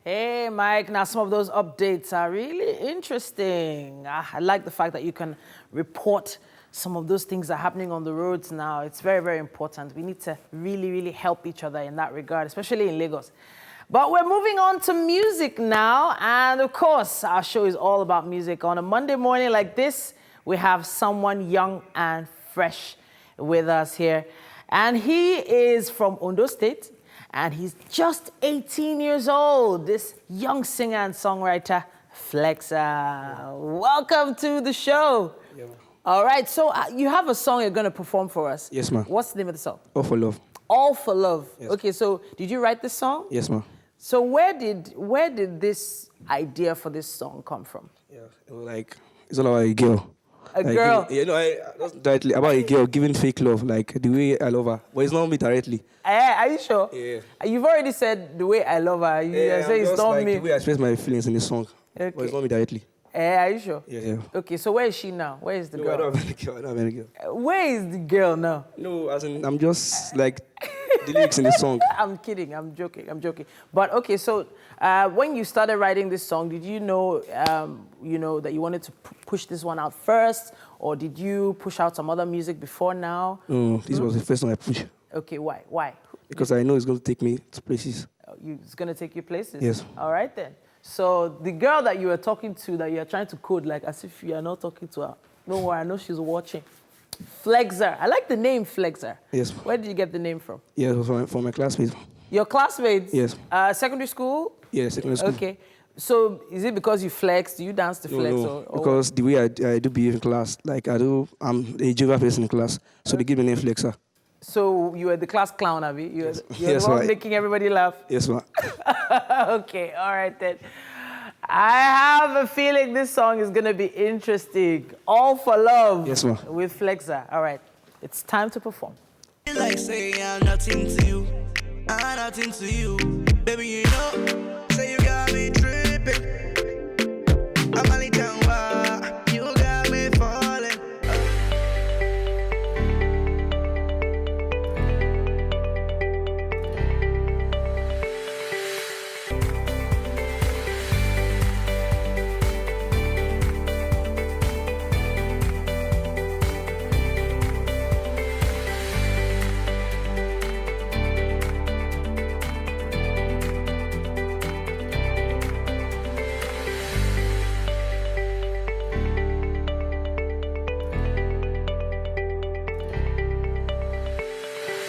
Hey, Mike. Now, some of those updates are really interesting. I like the fact that you can report some of those things that are happening on the roads now. It's very, very important. We need to really, really help each other in that regard, especially in Lagos. But we're moving on to music now. And, of course, our show is all about music. On a Monday morning like this, we have someone young and fresh with us here. And he is from Ondo State. And he's just 18 years old, this young singer and songwriter, Flexer. Welcome to the show. Yeah, ma'am. All right, so you have a song you're going to perform for us. Yes, ma'am. What's the name of the song? All for Love. All for Love. Yes. Okay, so did you write this song? Yes, ma'am. So where did this idea for this song come from? Yeah, it was like, it's all about a girl. A girl? Not directly about a girl giving fake love, like the way I love her. But it's not me directly. Are you sure? Yeah. You've already said the way I love her. You say it's not like me. the way I express my feelings in the song. Okay. But it's not me directly. Are you sure? Yeah. Okay, so where is she now? Where is the No, girl? I don't have any girl. I don't have any girl. Where is the girl now? No, as in, I'm just like the lyrics in the song. I'm kidding. I'm joking. But okay, so when you started writing this song, did you know, that you wanted to push this one out first, or did you push out some other music before now? No, this was the first one I pushed. Okay, why? Because I know it's going to take me to places. It's going to take you places? Yes. All right, then. So the girl that you were talking to, that you're trying to code, like as if you are not talking to her, don't worry, I know she's watching. Flexer. I like the name Flexer. Yes. Where did you get the name from? Yeah, it was from my classmates. Your classmates? Yes. Secondary school? Yeah, secondary school. Okay. So is it because you flex? Do you dance to flex? No, because the way I do behave in class, like I'm a Jehovah person in class, so they give me the name Flexer. So you were the class clown, Abby? You're Yes, the one right. making everybody laugh? Yes, ma'am. Okay, all right then. I have a feeling this song is going to be interesting. All for Love. Yes, ma'am. With Flexer. All right, it's time to perform. Like say I'm nothing to you, I'm nothing to you. Baby, you know, say you got me tripping. I'm only down why you got me falling.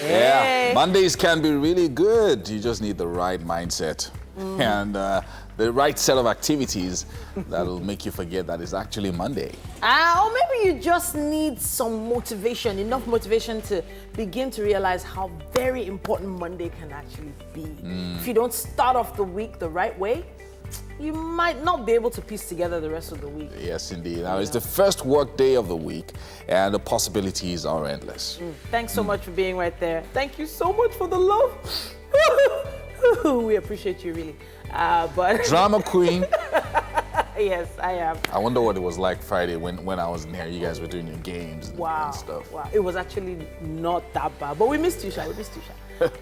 Yeah, Mondays can be really good. You just need the right mindset and the right set of activities that'll make you forget that it's actually Monday. Or maybe you just need some motivation, enough motivation to begin to realize how very important Monday can actually be. If you don't start off the week the right way, you might not be able to piece together the rest of the week. Yes, indeed. Now, it's the first work day of the week, and the possibilities are endless. Thanks so much for being right there. Thank you so much for the love. We appreciate you, really. But Drama queen. yes, I am. I wonder what it was like Friday when I was in here. You guys were doing your games and stuff. Wow. It was actually not that bad. But we missed you, Sha.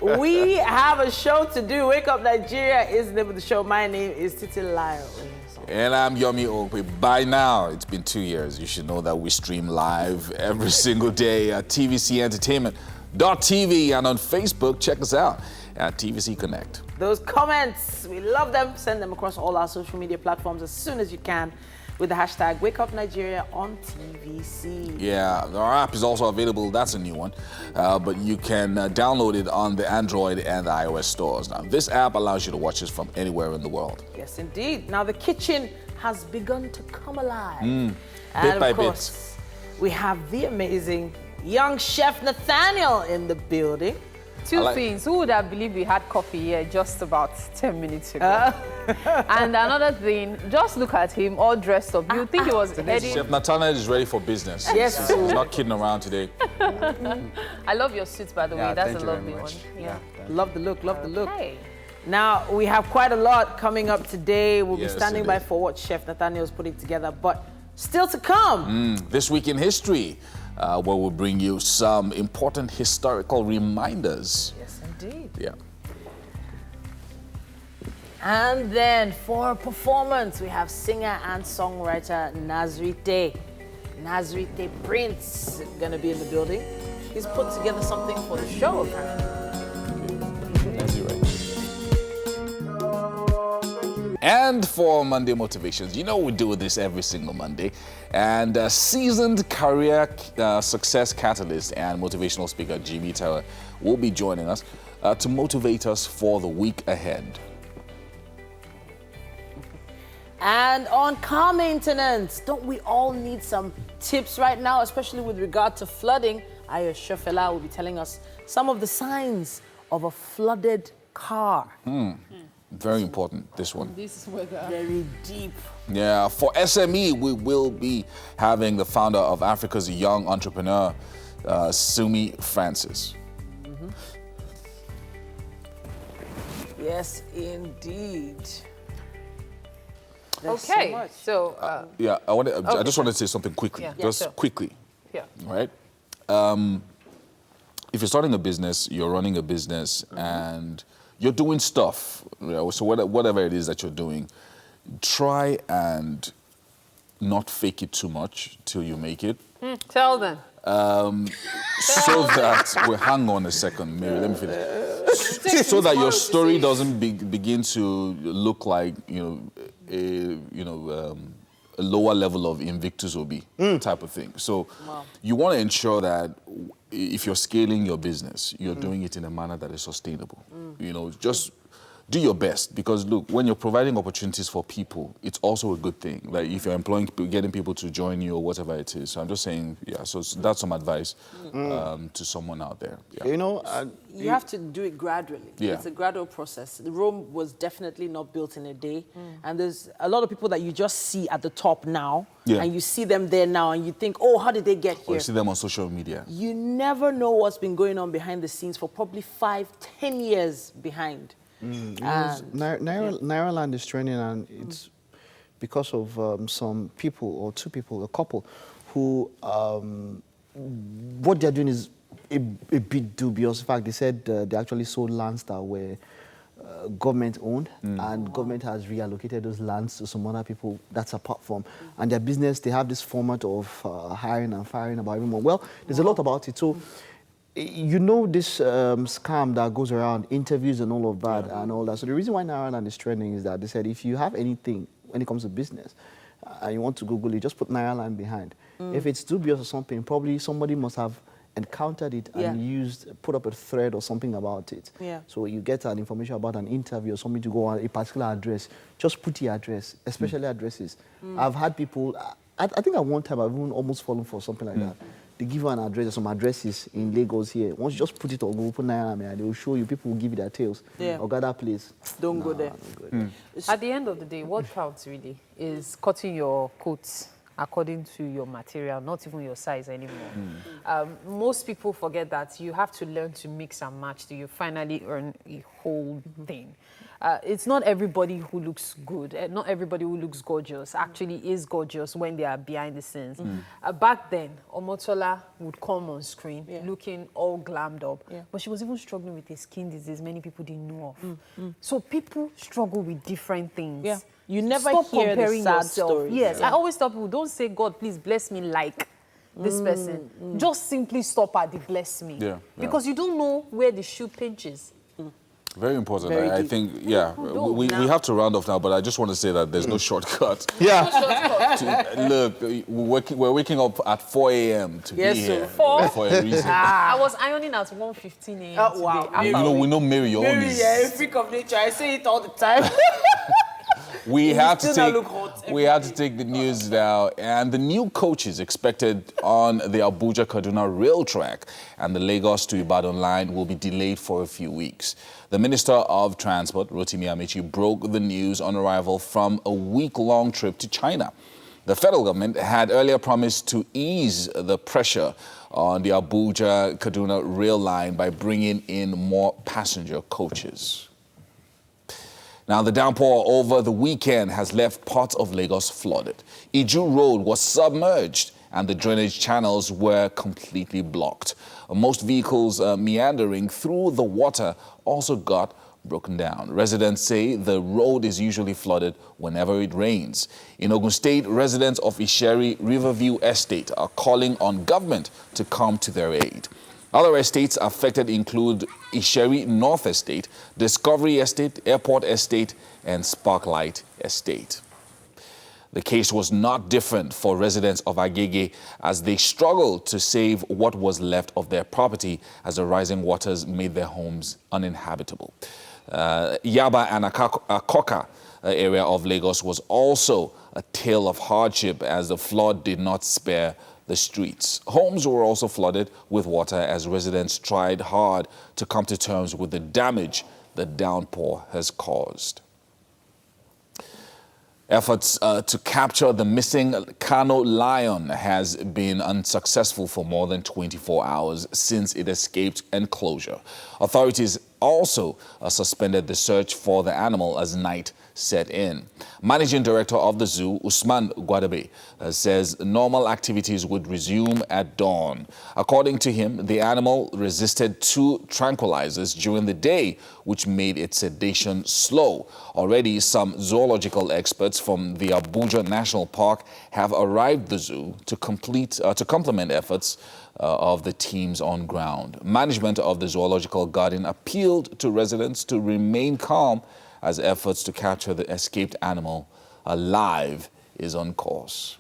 We have a show to do. Wake Up Nigeria is the name of the show. My name is Titi Lyle. And I'm Yomi Okwe. By now, it's been 2 years. You should know that we stream live every single day at tvcentertainment.tv and on Facebook. Check us out at TVC Connect. Those comments, we love them. Send them across all our social media platforms as soon as you can with the hashtag Wake Up Nigeria on TVC. Yeah, our app is also available. That's a new one. But you can download it on the Android and the iOS stores. Now, this app allows you to watch us from anywhere in the world. Yes, indeed. Now, the kitchen has begun to come alive. Bit And by of course, we have the amazing young chef Nathaniel in the building Two things. Who would have believed we had coffee here just about 10 minutes ago? And another thing, just look at him all dressed up. You think he was heading... Chef Nathaniel is ready for business. Yes. He's not kidding around today. I love your suit, by the way. That's a lovely one. Yeah. Love the look, love the look. Okay. Now, we have quite a lot coming up today. We'll Yes, be standing by for what Chef Nathaniel is putting together, but still to come. This week in history, where we'll bring you some important historical reminders. Yes, indeed. Yeah. And then for performance, we have singer and songwriter Nazrite Prince gonna be in the building. He's put together something for the show, apparently. That's right. And for Monday Motivations, you know we do this every single Monday. And seasoned career success catalyst and motivational speaker Jimmy Taylor will be joining us to motivate us for the week ahead. And on car maintenance, don't we all need some tips right now, especially with regard to flooding? Ayo Shofela will be telling us some of the signs of a flooded car. Very important, this one. This is where Very deep. Yeah, for SME, we will be having the founder of Africa's Young Entrepreneur, Sumi Francis. Yes, indeed. There's Okay, so much. so Yeah, I just want to say something quickly, Yeah. just sure. quickly, Yeah. right? If you're starting a business, you're running a business, and you're doing stuff, you know, so whatever it is that you're doing, try and not fake it too much till you make it. Tell them. So that, well, hang on a second, Mary, let me finish. So that your story doesn't begin to look like, a lower level of Invictus Obi type of thing. So you want to ensure that if you're scaling your business, you're doing it in a manner that is sustainable. You know, just do your best, because look, when you're providing opportunities for people, it's also a good thing. Like if you're employing people, getting people to join you or whatever it is. So I'm just saying, yeah, so that's some advice to someone out there. Yeah. You know, You have to do it gradually. Yeah. It's a gradual process. Rome was definitely not built in a day. And there's a lot of people that you just see at the top now, and you see them there now, and you think, oh, how did they get Or here? you see them on social media. You never know what's been going on behind the scenes for probably 5-10 years behind. Nairaland is trending, and it's because of some people, or two people, a couple, who what they're doing is a bit dubious. In fact, they said they actually sold lands that were government owned, and government has reallocated those lands to some other people that's apart from. And their business, they have this format of hiring and firing about everyone. Well, there's a lot about it. So, you know, this scam that goes around, interviews and all of that and all that. So the reason why Nairaland is trending is that they said if you have anything when it comes to business and you want to Google it, just put Nairaland behind. If it's dubious or something, probably somebody must have encountered it and put up a thread or something about it. So you get an information about an interview or something to go on a particular address, just put the address, especially addresses. I've had people, I think at one time I've even almost fallen for something like that. They give you an address, some addresses in Lagos here. Once you just put it on Google, put Naira, they will show you, people will give you their tails. Or gather place. Don't go there. At the end of the day, what counts really is cutting your coats according to your material, not even your size anymore. Most people forget that you have to learn to mix and match till you finally earn a whole thing. It's not everybody who looks good, not everybody who looks gorgeous actually is gorgeous when they are behind the scenes. Back then, Omotola would come on screen looking all glammed up, but she was even struggling with a skin disease many people didn't know of. So people struggle with different things. You never Stop hear comparing the sad yourself. stories. Yes, I always tell people, don't say, God, please bless me like this person. Just simply stop at the bless me. Because you don't know where the shoe pinches. Very important. Very I deep. think, we have to round off now, but I just want to say that there's no shortcut. Look, we're waking up at 4 a.m. to be here. 4? For a reason. I was ironing at 1:15 a.m. today. You know, we know Mary, you're on Mary, this. freak of nature. I say it all the time. We have to take the news now, and the new coach is expected on the Abuja-Kaduna rail track, and the Lagos to Ibadan line will be delayed for a few weeks. The Minister of Transport, Rotimi Amechi, broke the news on arrival from a week-long trip to China. The federal government had earlier promised to ease the pressure on the Abuja-Kaduna rail line by bringing in more passenger coaches. Now, the downpour over the weekend has left parts of Lagos flooded. Iju Road was submerged and the drainage channels were completely blocked. Most vehicles meandering through the water also got broken down. Residents say the road is usually flooded whenever it rains. In Ogun State, residents of Isheri Riverview Estate are calling on government to come to their aid. Other estates affected include Isheri North Estate, Discovery Estate, Airport Estate, and Sparklight Estate. The case was not different for residents of Agege as they struggled to save what was left of their property as the rising waters made their homes uninhabitable. Yaba and Akoka area of Lagos was also a tale of hardship as the flood did not spare the streets. Homes were also flooded with water as residents tried hard to come to terms with the damage the downpour has caused. Efforts to capture the missing Kano lion has been unsuccessful for more than 24 hours since it escaped enclosure. Authorities also suspended the search for the animal as night set in. Managing Director of the zoo, Usman Gwadabe, says normal activities would resume at dawn. According to him, the animal resisted 2 tranquilizers during the day, which made its sedation slow. Already, some zoological experts from the Abuja National Park have arrived at the zoo to complement efforts of the teams on ground. Management of the zoological garden appealed to residents to remain calm as efforts to capture the escaped animal alive is on course.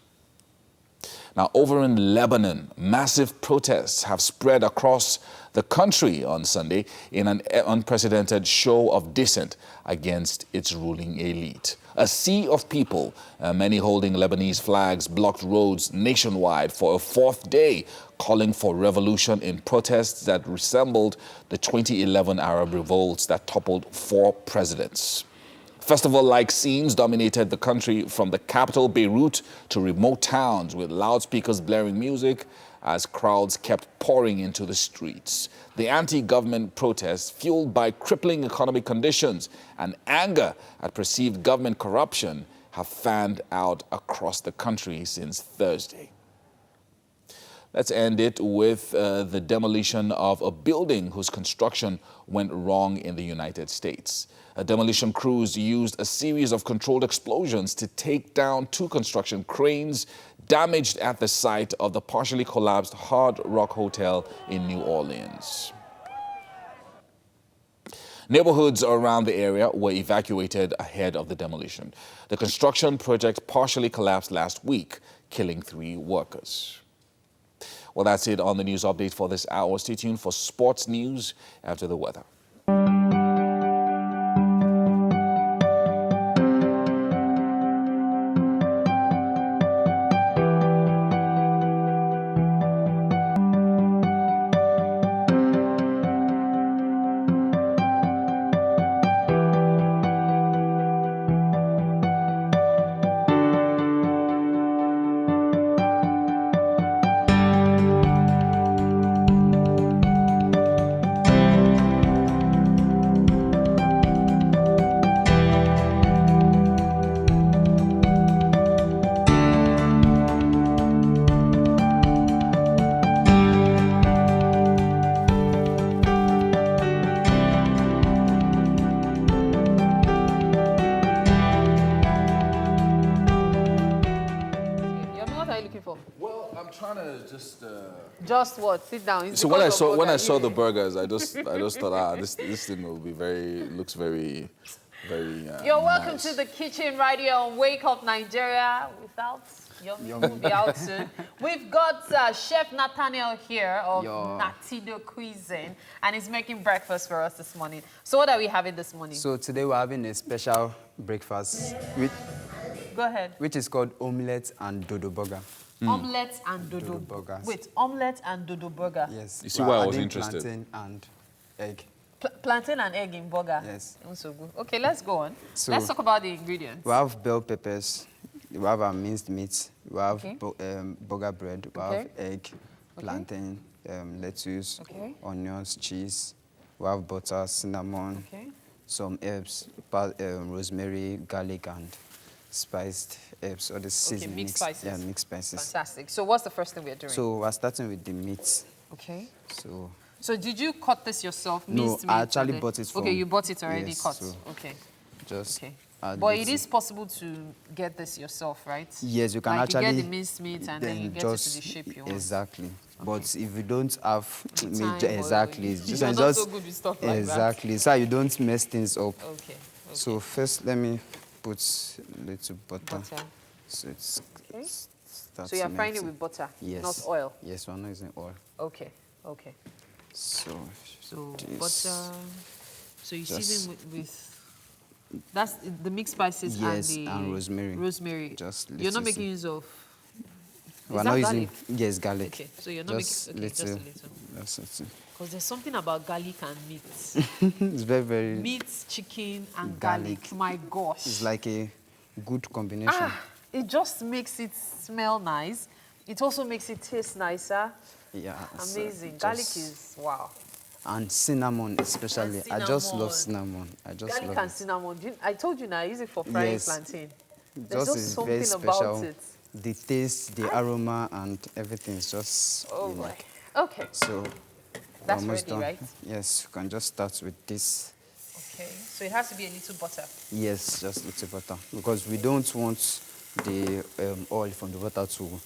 Now, over in Lebanon, massive protests have spread across the country on Sunday in an unprecedented show of dissent against its ruling elite. A sea of people, many holding Lebanese flags, blocked roads nationwide for a 4th day, calling for revolution in protests that resembled the 2011 Arab revolts that toppled 4 presidents. Festival-like scenes dominated the country from the capital, Beirut, to remote towns with loudspeakers blaring music as crowds kept pouring into the streets. The anti-government protests, fueled by crippling economic conditions and anger at perceived government corruption, have fanned out across the country since Thursday. Let's end it with the demolition of a building whose construction went wrong in the United States. Demolition crews used a series of controlled explosions to take down 2 construction cranes damaged at the site of the partially collapsed Hard Rock Hotel in New Orleans. Neighborhoods around the area were evacuated ahead of the demolition. The construction project partially collapsed last week, killing 3 workers. Well, that's it on the news update for this hour. Stay tuned for sports news after the weather. Just what? Sit down. It's so when I saw the burgers, I just thought, this thing will be looks very. You're welcome nice. to the kitchen right here on Wake Up Nigeria without Your food will be out soon. We've got Chef Nathaniel here of Natido Cuisine, and he's making breakfast for us this morning. So what are we having this morning? So today we're having a special breakfast Go ahead. which is called omelette and dodo burger. Omelette and dodo burgers. Wait, omelette and dodo burger. Yes. You see why I was adding interested? Plantain and egg. Plantain and egg in burger. Yes. Also good. Okay, let's go on. So let's talk about the ingredients. We have bell peppers. We have our minced meat. We have Okay. burger bread. We have egg, plantain, lettuce, onions, cheese. We have butter, cinnamon, some herbs, rosemary, garlic, and spiced herbs. All the seasoning mixed spices. Yeah, mixed spices. Fantastic. So what's the first thing we're doing? So we're starting with the meat. Okay. So did you cut this yourself? No, Minced meat I actually and bought it from... Okay, you bought it already yes, cut. so Okay. Just add But it it is possible to get this yourself, right? Yes, you can like actually... you get the minced meat and then you get it to the shape you want. Exactly. But if you don't have... Time exactly. You're not so good with stuff like exactly. So you don't mess things up. Okay. So first, let me put a little butter. So it's... So you're frying it with butter, yes. not oil? Yes, we're not using oil. Okay. So butter. So you season with that's the mixed spices and rosemary. Rosemary. Just you're not making use of. We're not using garlic. Okay, so you're not making just a little. That's it. Because there's something about garlic and meat. It's very. Meat, chicken, and garlic. My gosh. It's like a good combination. It just makes it smell nice. It also makes it taste nicer. Yeah. Amazing. Garlic is wow. And cinnamon especially. I just love cinnamon. Garlic and cinnamon. I told you now, I use it for frying plantain. There's just something very special. about it. The taste, the aroma, and everything is just unique. Okay. So that's almost ready, done. right? Yes, you can just start with this. Okay. So it has to be a little butter. Yes, just little butter, because we don't want the oil from the butter to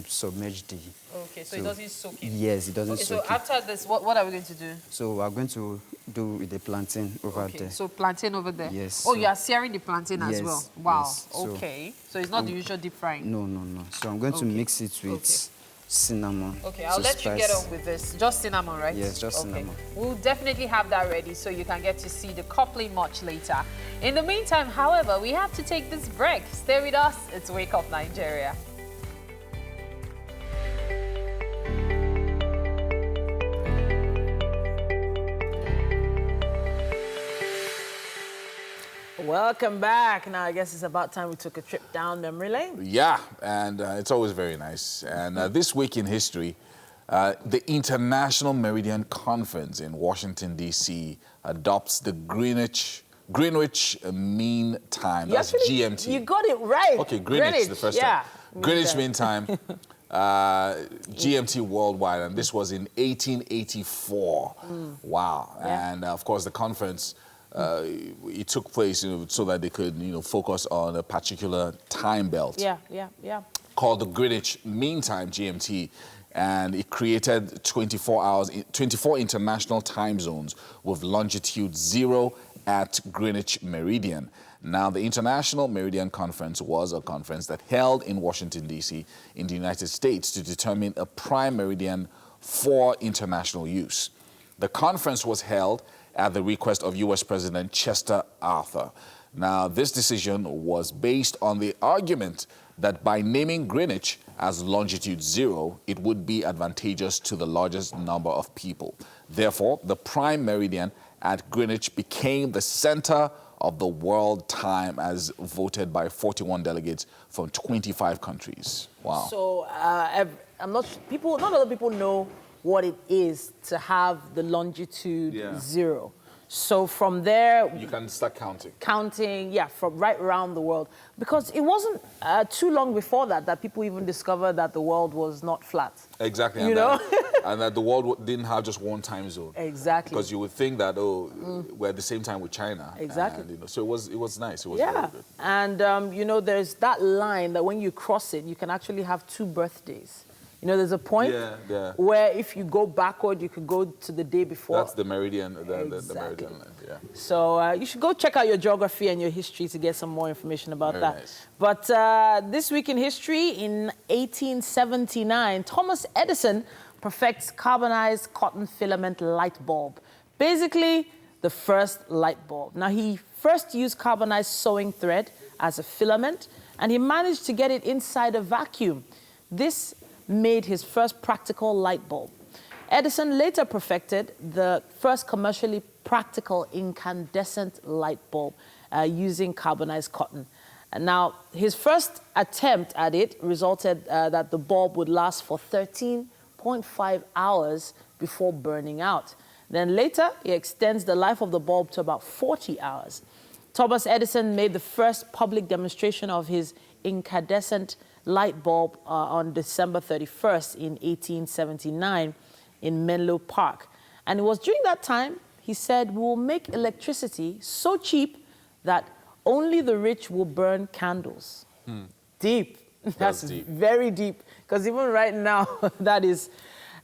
submerge the... Okay, so it doesn't soak in? Yes, it doesn't soak in. So after this, what are we going to do? So we are going to do with the plantain over there. So plantain over there? Yes. Oh, you are searing the plantain as well? Wow, yes. Okay. So it's not the usual deep frying? No. So I'm going to mix it with cinnamon. Okay, I'll let you get on with this. Just cinnamon, right? Yes, just cinnamon. We'll definitely have that ready so you can get to see the coupling much later. In the meantime, however, we have to take this break. Stay with us. It's Wake Up Nigeria. Welcome back. Now, I guess it's about time we took a trip down memory lane. Yeah, and it's always very nice. And this week in history, the International Meridian Conference in Washington, D.C. adopts the Greenwich Mean Time. That's GMT. You got it right. Okay, Greenwich the first time. Greenwich Mean Time, GMT worldwide, and this was in 1884. Wow. Yeah. And, of course, the conference... it took place, so that they could, focus on a particular time belt. Yeah. Called the Greenwich Mean Time, GMT, and it created 24 international time zones with longitude 0 at Greenwich Meridian. Now, the International Meridian Conference was a conference that held in Washington, D.C. in the United States to determine a prime meridian for international use. The conference was held at the request of U.S. President Chester Arthur. Now, this decision was based on the argument that by naming Greenwich as longitude 0, it would be advantageous to the largest number of people. Therefore, the prime meridian at Greenwich became the center of the world time as voted by 41 delegates from 25 countries. Wow. So, not a lot of people know what it is to have the longitude 0. So from there... You can start counting. From right around the world. Because it wasn't too long before that people even discovered that the world was not flat. Exactly. And that the world didn't have just one time zone. Exactly. Because you would think that, we're at the same time with China. Exactly. And, so it was nice. It was very good. And, there's that line that when you cross it, you can actually have 2 birthdays. You know, there's a point where if you go backward, you could go to the day before. That's the meridian, the meridian line, yeah. So you should go check out your geography and your history to get some more information about that. Nice. But this week in history, in 1879, Thomas Edison perfects carbonized cotton filament light bulb. Basically, the first light bulb. Now, he first used carbonized sewing thread as a filament, and he managed to get it inside a vacuum. This made his first practical light bulb. Edison later perfected the first commercially practical incandescent light bulb using carbonized cotton. And now, his first attempt at it resulted that the bulb would last for 13.5 hours before burning out. Then later, he extends the life of the bulb to about 40 hours. Thomas Edison made the first public demonstration of his incandescent light bulb on December 31st in 1879 in Menlo Park. And it was during that time, he said, we will make electricity so cheap that only the rich will burn candles. Deep. That's deep. Very deep. Because even right now, that is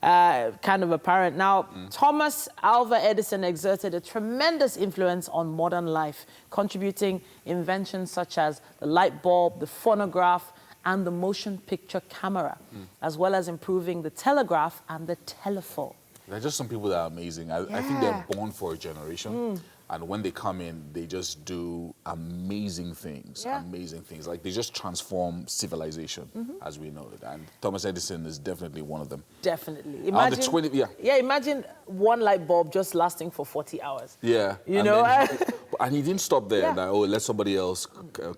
kind of apparent. Now, Thomas Alva Edison exerted a tremendous influence on modern life, contributing inventions such as the light bulb, the phonograph, and the motion picture camera, as well as improving the telegraph and the telephone. There are just some people that are amazing. I think they're born for a generation. And when they come in, they just do amazing things, amazing things. Like they just transform civilization as we know it. And Thomas Edison is definitely one of them. Definitely. Imagine, imagine one light bulb just lasting for 40 hours. Yeah. You know? And he didn't stop there. Like, oh, let somebody else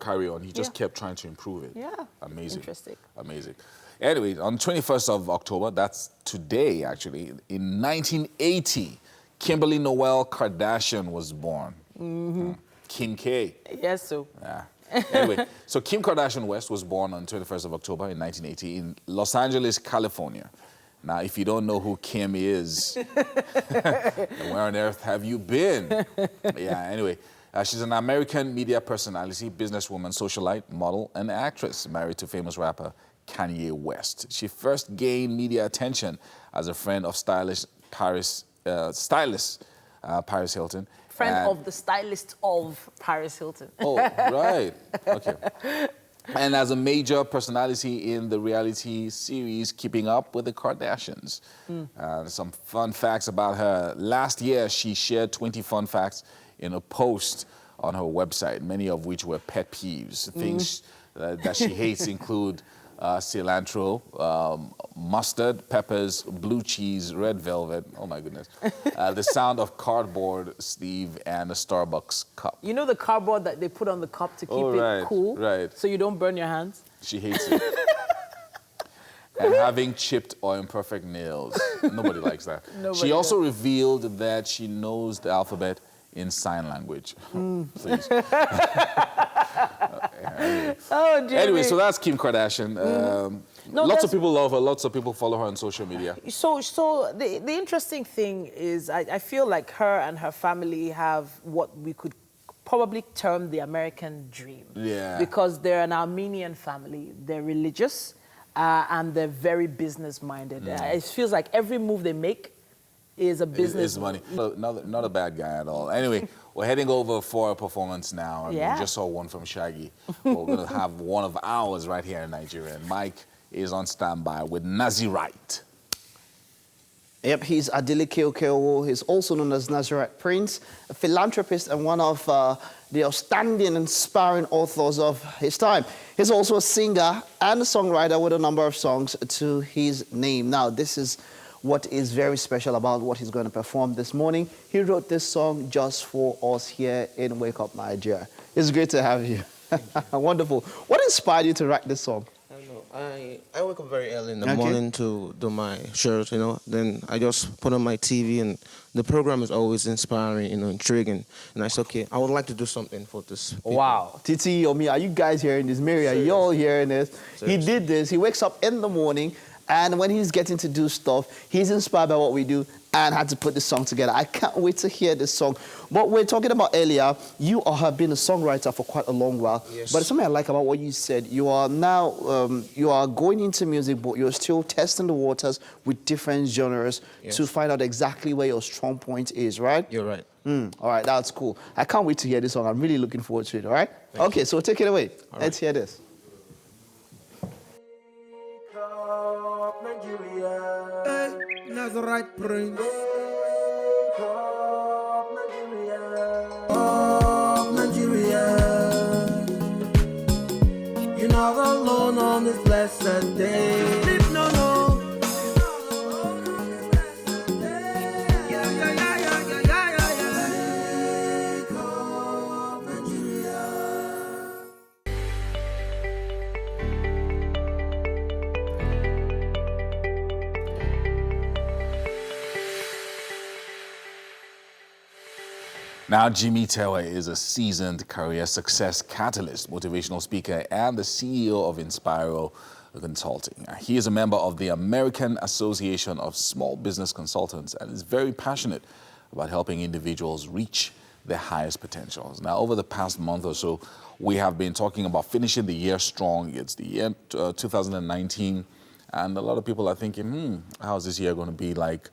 carry on. He just kept trying to improve it. Yeah. Amazing. Interesting. Amazing. Anyway, on 21st of October, that's today actually, in 1980, Kimberly Noel Kardashian was born. Kim K. Yes, so. Yeah. Anyway, so Kim Kardashian West was born on 21st of October in 1980 in Los Angeles, California. Now, if you don't know who Kim is, where on earth have you been? Yeah, anyway, she's an American media personality, businesswoman, socialite, model, and actress, married to famous rapper Kanye West. She first gained media attention as a friend of Paris Hilton. Friend of the stylist of Paris Hilton. Oh, right. Okay. And as a major personality in the reality series Keeping Up with the Kardashians. Some fun facts about her. Last year, she shared 20 fun facts in a post on her website, many of which were pet peeves. Things that she hates include cilantro, mustard, peppers, blue cheese, red velvet, oh my goodness, the sound of cardboard sleeve, and a Starbucks cup. You know the cardboard that they put on the cup to keep it cool? Right. So you don't burn your hands? She hates it. And having chipped or imperfect nails. Nobody likes that. She also revealed that she knows the alphabet in sign language. Please. Anyway, so that's Kim Kardashian. Lots of people love her. Lots of people follow her on social media. So the interesting thing is I feel like her and her family have what we could probably term the American dream. Yeah. Because they're an Armenian family. They're religious and they're very business-minded. It feels like every move they make is a business. It's money. Not a bad guy at all. Anyway, we're heading over for a performance now. We just saw one from Shaggy. We're going to have one of ours right here in Nigeria. And Mike is on standby with Nazirite. Yep, he's Adeleke Okeowo. He's also known as Nazirite Prince, a philanthropist and one of the outstanding, inspiring authors of his time. He's also a singer and a songwriter with a number of songs to his name. Now, this is what is very special about what he's going to perform this morning. He wrote this song just for us here in Wake Up Nigeria. It's great to have you. Wonderful. What inspired you to write this song? I don't know. I wake up very early in the morning to do my shirt, you know. Then I just put on my TV, and the program is always inspiring, you know, intriguing. And I said, okay, I would like to do something for this people. Wow. Titi, Omi, are you guys hearing this? Mary, are you all hearing this? Seriously. He did this. He wakes up in the morning And when he's getting to do stuff, he's inspired by what we do and had to put the song together. I can't wait to hear this song. What we're talking about earlier, you have been a songwriter for quite a long while. Yes. But something I like about what you said, you are now, you are going into music, but you're still testing the waters with different genres to find out exactly where your strong point is, right? You're right. All right, that's cool. I can't wait to hear this song. I'm really looking forward to it, all right? Okay, so take it away. Let's hear this. Nazarite Prince. Nigeria. You're not alone on this blessed day. Sleep no, no. Now, Jimmy Tewe is a seasoned career success catalyst, motivational speaker, and the CEO of Inspiro Consulting. He is a member of the American Association of Small Business Consultants and is very passionate about helping individuals reach their highest potentials. Now, over the past month or so, we have been talking about finishing the year strong. It's the year 2019, and a lot of people are thinking, how's this year going to be like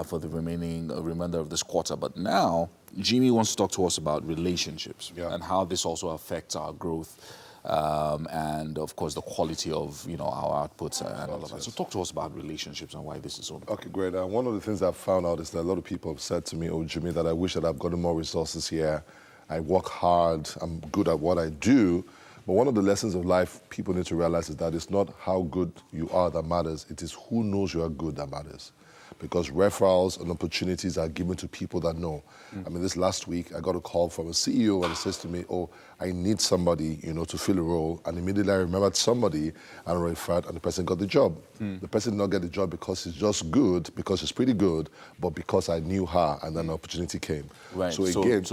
for the remainder of this quarter? But now, Jimmy wants to talk to us about relationships and how this also affects our growth and, of course, the quality of our outputs and all of that. So talk to us about relationships and why this is so important. Okay, great. One of the things I've found out is that a lot of people have said to me, oh, Jimmy, that I wish that I've gotten more resources here. I work hard. I'm good at what I do. But one of the lessons of life people need to realize is that it's not how good you are that matters. It is who knows you are good that matters. Because referrals and opportunities are given to people that know. I mean, this last week, I got a call from a CEO and he says to me, oh, I need somebody, to fill a role. And immediately I remembered somebody and I referred, and the person got the job. The person did not get the job because he's just good, because he's pretty good, but because I knew her and then the opportunity came. Right. So again,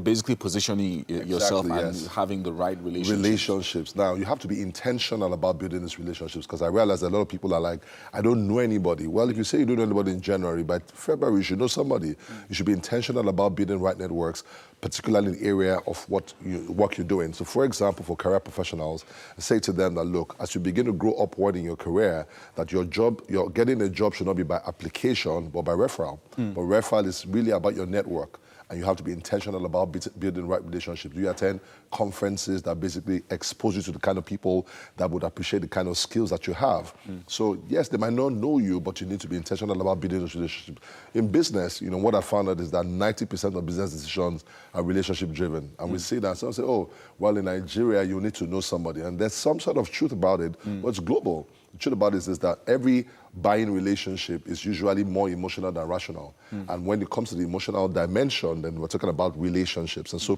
basically positioning yourself and having the right relationships. Now, you have to be intentional about building these relationships, because I realize that a lot of people are like, I don't know anybody. Well, if you say you don't know anybody in January, by February you should know somebody. You should be intentional about building right networks, particularly in the area of work you're doing. So, for example, for career professionals, say to them that, look, as you begin to grow upward in your career, that you're getting a job should not be by application, but by referral. But referral is really about your network. And you have to be intentional about building right relationships. You attend conferences that basically expose you to the kind of people that would appreciate the kind of skills that you have. So yes, they might not know you, but you need to be intentional about building those relationships. In business, what I found out is that 90% of business decisions are relationship driven. And we see that. Some say, oh, well, in Nigeria, you need to know somebody. And there's some sort of truth about it, but it's global. The truth about it is that every buying relationship is usually more emotional than rational. And when it comes to the emotional dimension, then we're talking about relationships. And so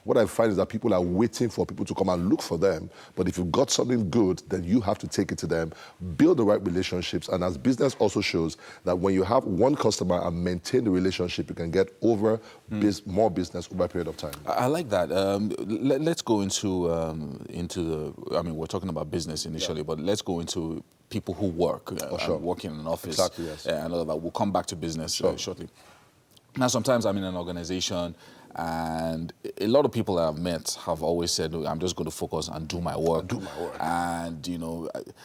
what I find is that people are waiting for people to come and look for them. But if you've got something good, then you have to take it to them, build the right relationships. And as business also shows, that when you have one customer and maintain the relationship, you can get more business over a period of time. I like that. Let's go into we're talking about business initially, but let's go into people who work, work in an office, and all of that. We'll come back to business shortly. Now, sometimes I'm in an organization, and a lot of people that I've met have always said, I'm just going to focus and do my work. And,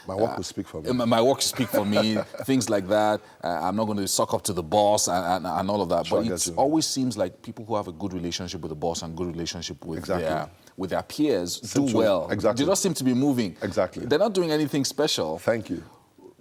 my work will speak for me. My work will speak for me, things like that. I'm not going to suck up to the boss and all of that. But it always seems like people who have a good relationship with the boss and good relationship with their peers do well. Exactly. They just seem to be moving. Exactly. They're not doing anything special. Thank you.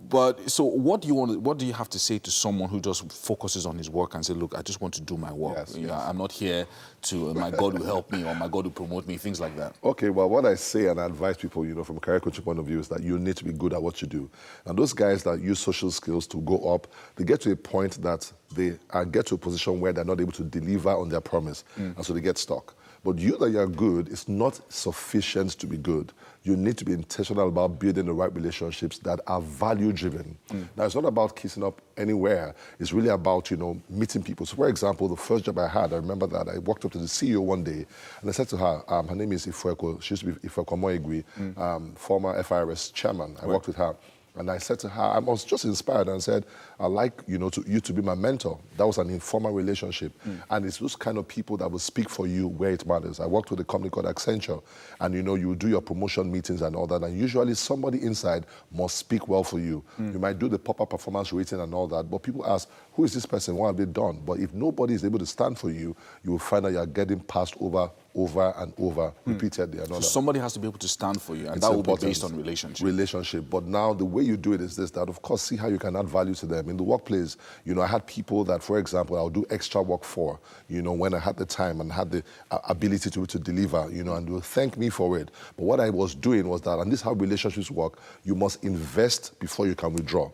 But so what do you have to say to someone who just focuses on his work and say, look, I just want to do my work. I'm not here to, my God will help me or my God will promote me, things like that. Okay, well, what I say and I advise people, from a career coaching point of view is that you need to be good at what you do. And those guys that use social skills to go up, they get to a point that they get to a position where they're not able to deliver on their promise. And so they get stuck. But you that you're good is not sufficient to be good. You need to be intentional about building the right relationships that are value-driven. Now, it's not about kissing up anywhere. It's really about, meeting people. So, for example, the first job I had, I remember that I walked up to the CEO one day, and I said to her, her name is Ifweko, she used to be Ifweko Moigui, former FIRS chairman. I worked with her. And I said to her, I was just inspired and said, I'd like you to be my mentor. That was an informal relationship. And it's those kind of people that will speak for you where it matters. I worked with a company called Accenture, and you do your promotion meetings and all that, and usually somebody inside must speak well for you. You might do the pop-up performance rating and all that, but people ask, who is this person? What have they done? But if nobody is able to stand for you, you will find that you're getting passed over and over, repeatedly. And all So that. somebody has to be able to stand for you, and It's that will be important. based on relationship. Relationship. But now the way you do it is this, that of course, see how you can add value to them. In the workplace, I had people that, for example, I would do extra work for, when I had the time and had the ability to deliver, and they will thank me for it. But what I was doing was that, and this is how relationships work, you must invest before you can withdraw.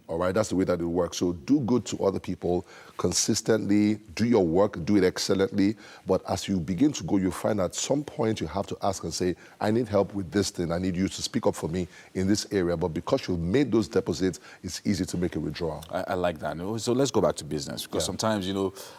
All right, that's the way that it works. So do good to other people consistently, do your work, do it excellently. But as you begin to go, you find at some point you have to ask and say, I need help with this thing. I need you to speak up for me in this area. But because you've made those deposits, it's easy to make a withdrawal. I like that. So let's go back to business, because sometimes,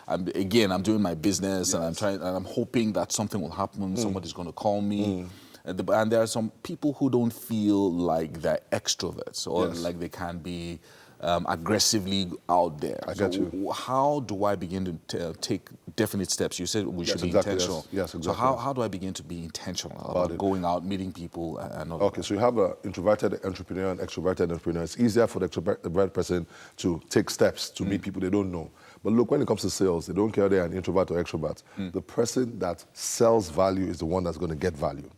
I'm doing my business and I'm hoping that something will happen. Somebody's going to call me. And there are some people who don't feel like they're extroverts or like they can be aggressively out there. I get you. How do I begin to take definite steps? You said we should be intentional. Yes, exactly. So how do I begin to be intentional about going out, meeting people and all Okay, so you have an introverted entrepreneur and extroverted entrepreneur. It's easier for the extroverted person to take steps to meet people they don't know. But look, when it comes to sales, they don't care whether they're an introvert or extrovert. The person that sells value is the one that's going to get value.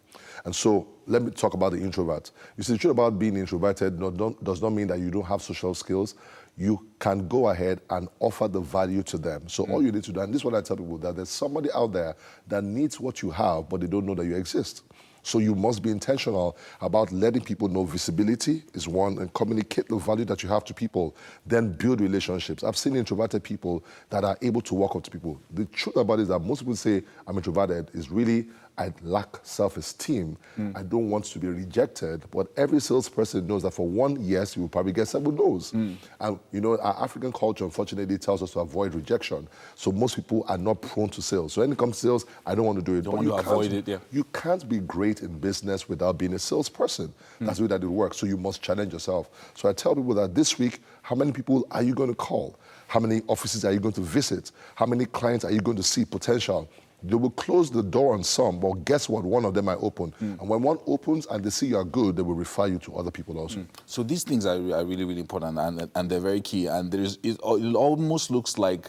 And so let me talk about the introvert. You see, the truth about being introverted does not mean that you don't have social skills. You can go ahead and offer the value to them. So all you need to do, and this is what I tell people, that there's somebody out there that needs what you have, but they don't know that you exist. So you must be intentional about letting people know visibility is one, and communicate the value that you have to people, then build relationships. I've seen introverted people that are able to walk up to people. The truth about it is that most people say, I'm introverted, is really, I lack self-esteem. I don't want to be rejected. But every salesperson knows that for one yes, you will probably get 7 no's. And our African culture, unfortunately, tells us to avoid rejection. So most people are not prone to sales. So when it comes to sales, I don't want to do it. Don't want to avoid it, yeah. You can't be great in business without being a salesperson. That's the way that it works. So you must challenge yourself. So I tell people that this week, how many people are you going to call? How many offices are you going to visit? How many clients are you going to see potential? They will close the door on some, but guess what? One of them might open. And when one opens and they see you are good, they will refer you to other people also. So these things are really, really important, and they're very key. And it almost looks like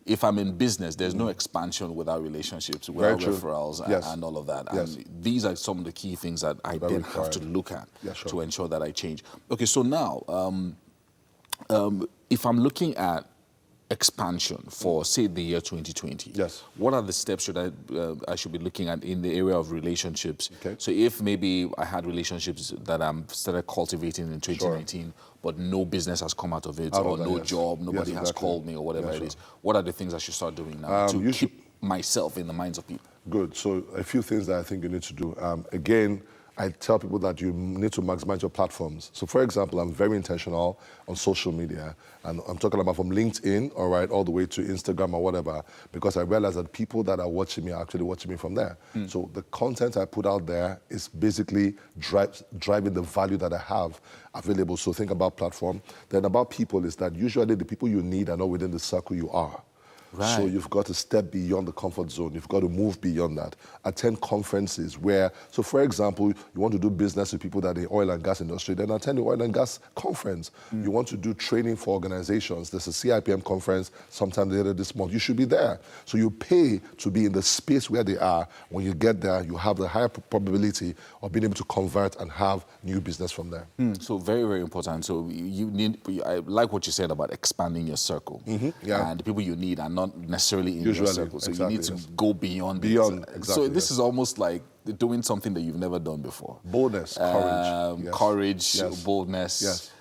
if I'm in business, there's no expansion without relationships, without referrals, and all of that. And these are some of the key things that I then have to look at to ensure that I change. Okay, so now, if I'm looking at expansion for, say, the year 2020. What are the steps I should be looking at in the area of relationships? So if maybe I had relationships that I'm started cultivating in 2019, but no business has come out of it, or no job, nobody has called me, or whatever it is, what are the things I should start doing now to keep myself in the minds of people? Good. So a few things that I think you need to do. Again, I tell people that you need to maximize your platforms. So, for example, I'm very intentional on social media, and I'm talking about from LinkedIn, all the way to Instagram or whatever, because I realize that people that are watching me are actually watching me from there. So the content I put out there is basically driving the value that I have available. So think about platform. Then about people is that usually the people you need are not within the circle you are. So you've got to step beyond the comfort zone. You've got to move beyond that. Attend conferences where, so for example, you want to do business with people that are in the oil and gas industry, then attend the oil and gas conference. You want to do training for organizations. There's a CIPM conference sometime later this month. You should be there. So you pay to be in the space where they are. When you get there, you have the higher probability of being able to convert and have new business from there. So very, very important. So I like what you said about expanding your circle. And the people you need are not necessarily in your circle. So you need to go beyond it. So this is almost like doing something that you've never done before. Boldness, courage. Courage, boldness.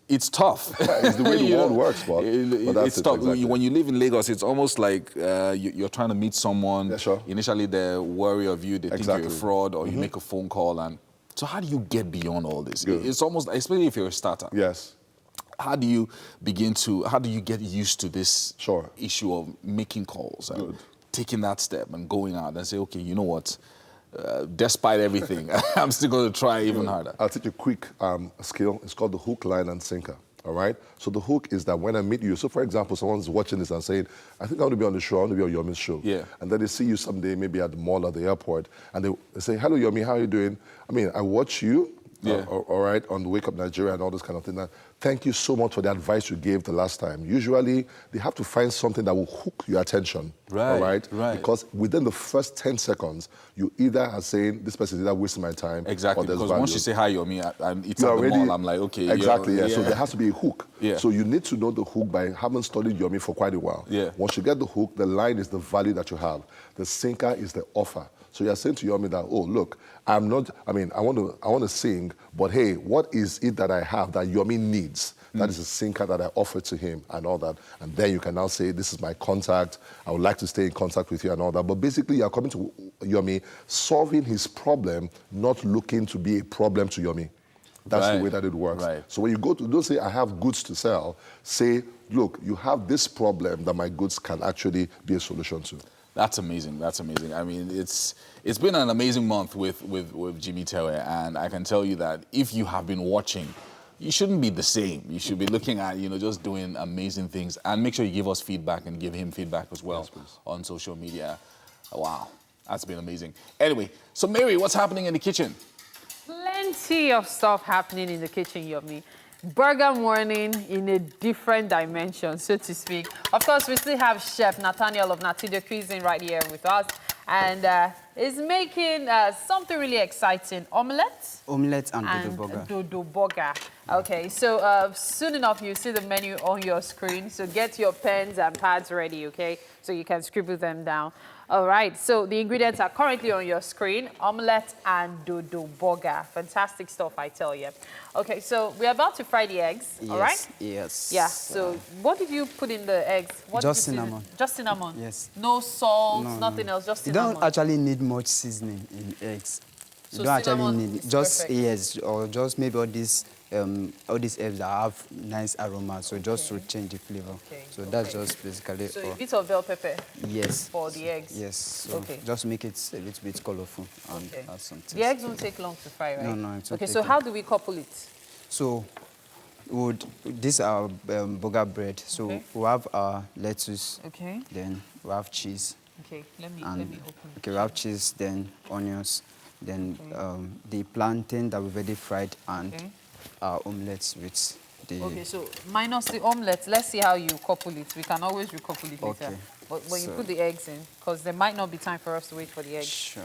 it's tough. It's the way the world works, but it's tough. Exactly. When you live in Lagos, it's almost like you're trying to meet someone. Yeah, sure. Initially, they're wary of you. They think you're a fraud, or you make a phone call. And so how do you get beyond all this? Good. It's almost, especially if you're a startup. Yes. How do you get used to this issue of making calls and taking that step and going out and say, okay, you know what? Despite everything, I'm still going to try even harder. I'll teach you a quick skill. It's called the hook, line, and sinker. All right? So the hook is that when I meet you, so for example, someone's watching this and saying, I think I want to be on the show, I want to be on Yomi's show. Yeah. And then they see you someday, maybe at the mall or the airport, and they say, hello, Yomi, how are you doing? I mean, I watch you, all right, on the Wake Up Nigeria and all this kind of thing. Thank you so much for the advice you gave the last time. Usually, they have to find something that will hook your attention. All right? Because within the first 10 seconds, you either are saying, this person is either wasting my time. Exactly, or there's because value. once you say hi, Yomi, it's You're at the already, mall, I'm like, okay. Exactly, yeah. So there has to be a hook. Yeah. So you need to know the hook by having studied Yomi for quite a while. Yeah. Once you get the hook, the line is the value that you have. The sinker is the offer. So you're saying to Yomi that, oh, look, I want to sing, but hey, what is it that I have that Yomi needs? That is a sinker that I offer to him and all that. And then you can now say, this is my contact. I would like to stay in contact with you and all that. But basically, you're coming to Yomi, solving his problem, not looking to be a problem to Yomi. That's the way that it works. Right. So when you go to, don't say, I have goods to sell. Say, look, you have this problem that my goods can actually be a solution to. That's amazing. That's amazing. I mean, it's been an amazing month with Jimmy Tewe, and I can tell you that if you have been watching, you shouldn't be the same. You should be looking at, just doing amazing things, and make sure you give us feedback and give him feedback as well on social media. Wow, that's been amazing. Anyway, so Mary, what's happening in the kitchen? Plenty of stuff happening in the kitchen, Yomi. Burger morning in a different dimension, so to speak. Of course, we still have Chef Nathaniel of Natudio Cuisine right here with us, and is making something really exciting: omelette. Omelette and dodo burger. Okay, so soon enough you see the menu on your screen. So get your pens and pads ready, okay? So you can scribble them down. All right, so the ingredients are currently on your screen: omelette and dodo burger. Fantastic stuff, I tell you. Okay, so we're about to fry the eggs, all right? Yes. Yeah, so what did you put in the eggs? Just cinnamon. Just cinnamon? Yes. No salt, nothing else, just cinnamon? You don't actually need much seasoning in eggs. So you don't actually need is just perfect. yes, or just maybe all these herbs that have nice aroma, so just to change the flavor. So that's just basically So a bit of bell pepper. Yes. For the eggs. Yes. So just make it a little bit colorful and add some taste. The eggs won't take long to fry, right? No, it's okay. So how do we couple it? So this our burger bread. So we have our lettuce. Okay. Then we have cheese. Okay. Let me open. Okay, we have cheese, then onions, then the plantain that we've already fried, and our omelets with the... Okay, so minus the omelette, let's see how you couple it. We can always recouple it later. Okay. But when you put the eggs in, because there might not be time for us to wait for the eggs. Sure.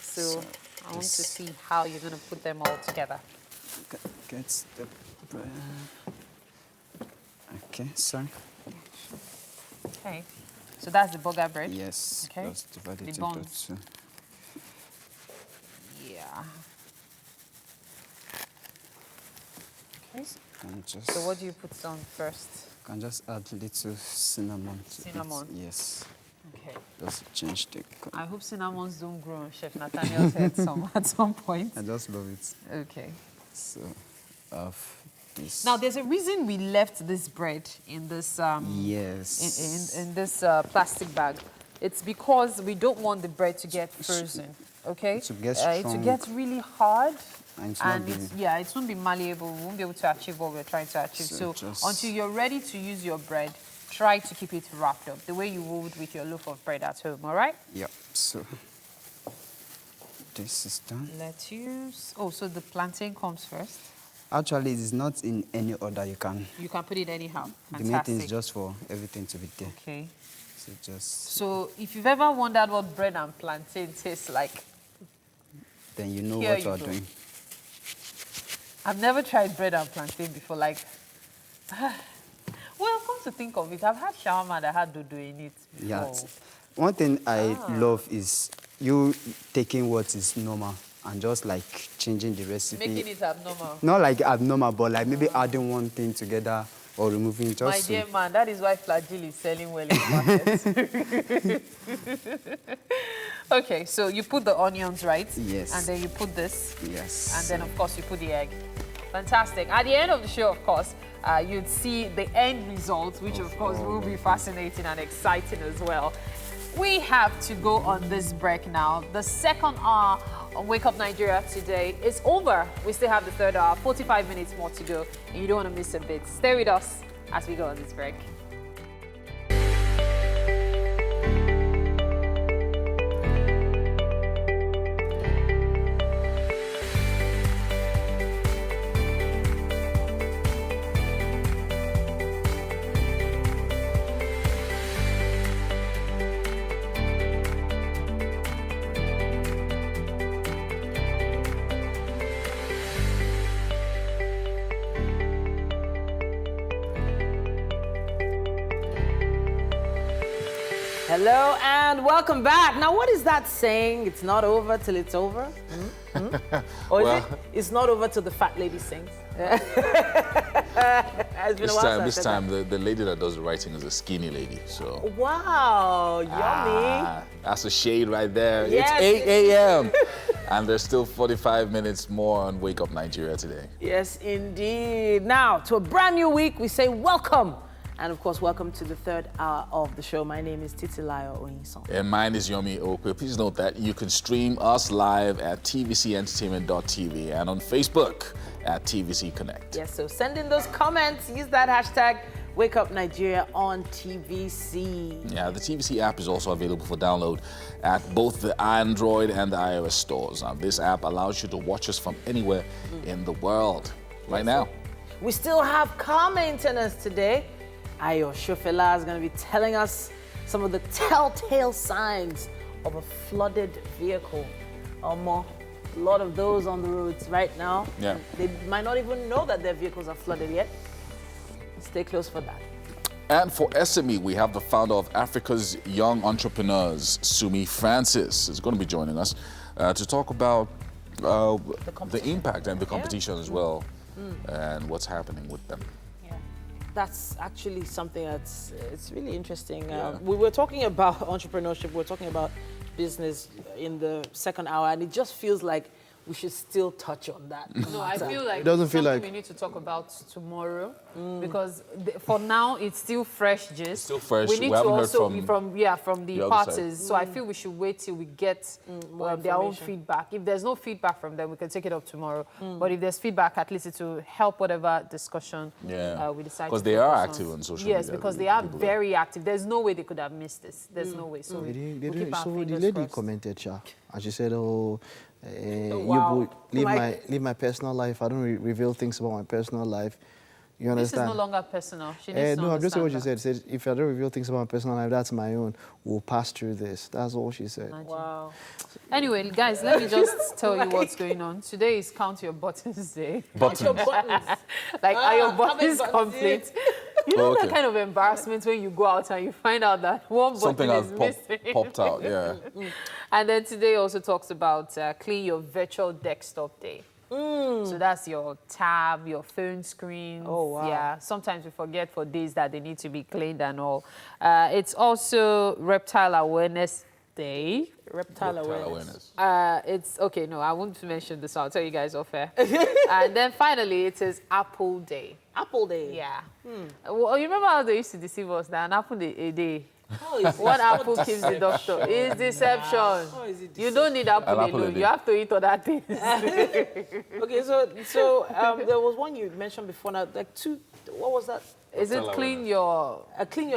So I want to see how you're going to put them all together. Get the bread. Okay, sorry. Okay. So that's the burger bread? Yes. Okay. Just divide it the into buns. two. Yeah. Okay. Just, so what do you put on first? Can just add little cinnamon to cinnamon? It. Yes. Okay. Just change the color. I hope cinnamons don't grow on Chef Nathaniel's head at some point. I just love it. Okay. So, this. Now, there's a reason we left this bread in this yes. in this plastic bag. It's because we don't want the bread to get frozen. Okay. To get strong. To get really hard. And it won't be malleable. We won't be able to achieve what we're trying to achieve. So until you're ready to use your bread, try to keep it wrapped up the way you would with your loaf of bread at home. All right? Yep. So this is done. Lettuce. Oh, so the plantain comes first. Actually, it is not in any order. You can put it anyhow. Fantastic. The main thing is just for everything to be there. Okay. So if you've ever wondered what bread and plantain tastes like, then you know what you're doing. I've never tried bread and plantain before. Like, well, come to think of it, I've had shawarma that had dodo in it before. Yeah. One thing I love is you taking what is normal and just like changing the recipe. Making it abnormal. Not like abnormal, but like maybe adding one thing together or removing just. My dear man, that is why Flagil is selling well in the market. Okay, so you put the onions, right? Yes. And then you put this. Yes. And then, of course, you put the egg. Fantastic. At the end of the show, of course, you'd see the end result, which, of course, will be fascinating and exciting as well. We have to go on this break now. The second hour on Wake Up Nigeria today is over. We still have the third hour, 45 minutes more to go, and you don't want to miss a bit. Stay with us as we go on this break. Hello and welcome back. Now, what is that saying? It's not over till it's over? Or is it? It's not over till the fat lady sings. This time, the lady that does the writing is a skinny lady. So. Wow, yummy. That's a shade right there. Yes. It's 8 a.m. and there's still 45 minutes more on Wake Up Nigeria today. Yes, indeed. Now, to a brand new week, we say welcome. And of course, welcome to the third hour of the show. My name is Titilayo Oyinson. And mine is Yomi Okwe. Please note that you can stream us live at tvcentertainment.tv and on Facebook at TVC Connect. Yes, so send in those comments. Use that hashtag Wake Up Nigeria on TVC. Yeah, the TVC app is also available for download at both the Android and the iOS stores. Now, this app allows you to watch us from anywhere in the world right now. We still have car maintenance today. Ayo Shofela is going to be telling us some of the telltale signs of a flooded vehicle. A lot of those on the roads right now. Yeah. They might not even know that their vehicles are flooded yet. Stay close for that. And for SME, we have the founder of Africa's Young Entrepreneurs, Sumi Francis, is going to be joining us to talk about the impact and the competition as well, and what's happening with them. That's actually something it's really interesting. We were talking about entrepreneurship, we're talking about business in the second hour, and it just feels like we should still touch on that. No, I feel like it doesn't feel like we need to talk about tomorrow because for now it's still fresh gist. It's still fresh. We need we to also from the parties. So I feel we should wait till we get their own feedback. If there's no feedback from them, we can take it up tomorrow. But if there's feedback, at least it will help whatever discussion we decide. Because they are active on social media. Yes, because they are very active. There's no way they could have missed this. There's no way. So the lady commented, and she said, "Oh, wow. leave my personal life. I don't reveal things about my personal life." You understand? This is no longer personal. She needs to no, I'm just saying what she understand said. She said, if I don't reveal things about my personal life, that's my own. We'll pass through this. That's all she said. Wow. Anyway, guys, let me just tell you what's going on. Today is Count Your Buttons Day. Count your buttons. Like, are your buttons complete? You know that kind of embarrassment when you go out and you find out that one something button is has missing. popped out, yeah. And then today also talks about Clean Your Virtual Desktop Day. So that's your tab, your phone screen. Oh, wow. Yeah, sometimes we forget for days that they need to be cleaned and all. It's also Reptile Awareness Day. Reptile awareness. It's okay. No, I won't mention this. I'll tell you guys off air. And then finally, it is Apple Day. Apple Day. Yeah. Well, you remember how they used to deceive us? That an apple a day. Oh, One apple keeps the doctor. It's deception. Oh, is it You don't need apple alone. You have to eat other things. Okay, so there was one you mentioned before now, like two. What was that? Is it clean your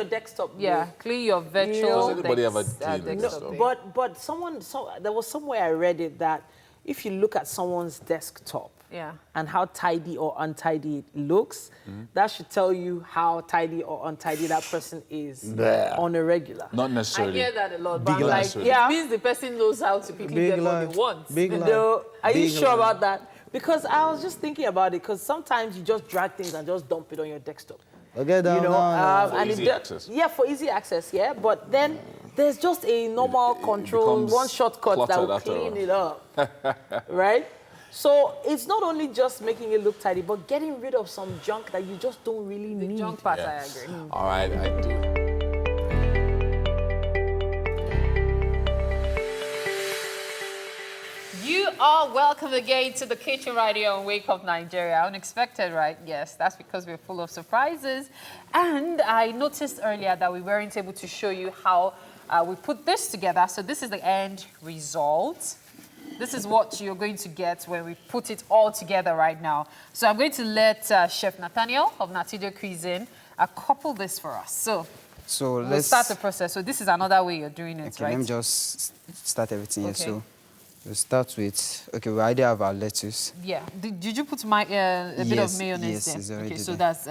desktop? Yeah, day. clean your virtual. Does anybody ever clean desktop? No, but there was somewhere I read it that if you look at someone's desktop, and how tidy or untidy it looks, that should tell you how tidy or untidy that person is on a regular. Not necessarily. I hear that a lot, but like, it means the person knows how to quickly get what they want. No, are you sure about that? Because I was just thinking about it, because sometimes you just drag things and just dump it on your desktop. Okay, for easy access. Yeah, for easy access, yeah. But then there's just a normal control, one shortcut that will clean it up, right? So it's not only just making it look tidy, but getting rid of some junk that you just don't really need. The junk part, I agree. All right, I do. You are welcome again to the kitchen right here on Wake Up Nigeria. Unexpected, right? Yes, that's because we're full of surprises. And I noticed earlier that we weren't able to show you how we put this together. So this is the end result. This is what you're going to get when we put it all together right now. So I'm going to let Chef Nathaniel of Natija Cuisine couple this for us. So we'll start the process. So this is another way you're doing it, right? Let me just start everything here. So we'll start with, we already have our lettuce. Yeah. Did you put a bit of mayonnaise there? Yes, already so there. that's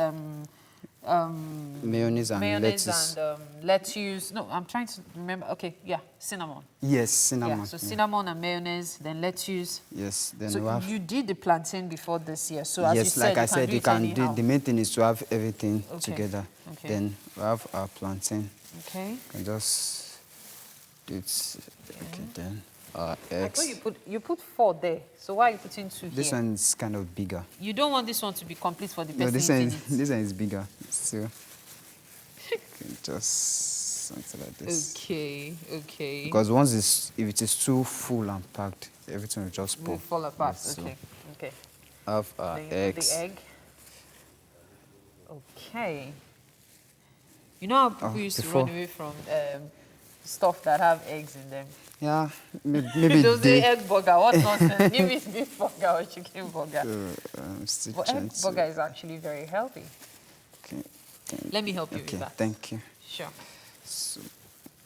mayonnaise and lettuce. And lettuce. No, I'm trying to remember. Okay, yeah, cinnamon. Yes, cinnamon. Yeah, so cinnamon and mayonnaise, then lettuce. Yes, then so we have... you did the plantain before this year. So as you yes, said, like I said, you can do. The main thing is to have everything together. Okay. Then we have our plantain. Okay. You can just do it. Okay, then our eggs. I thought you put 4 there. So why are you putting 2 here? This one is kind of bigger. You don't want this one to be complete for the person. No, this one is bigger. So just something like this. Okay, okay. Because if it is too full and packed, everything will just pour. Will fall apart. Yes, Okay, okay. Have our eggs. The egg. Okay. You know how people used to run away from stuff that have eggs in them? Yeah, maybe those egg burger. What nonsense? Give me beef burger or chicken burger. But egg burger is actually very healthy. Okay. Let me help you with that. Thank you. Sure. So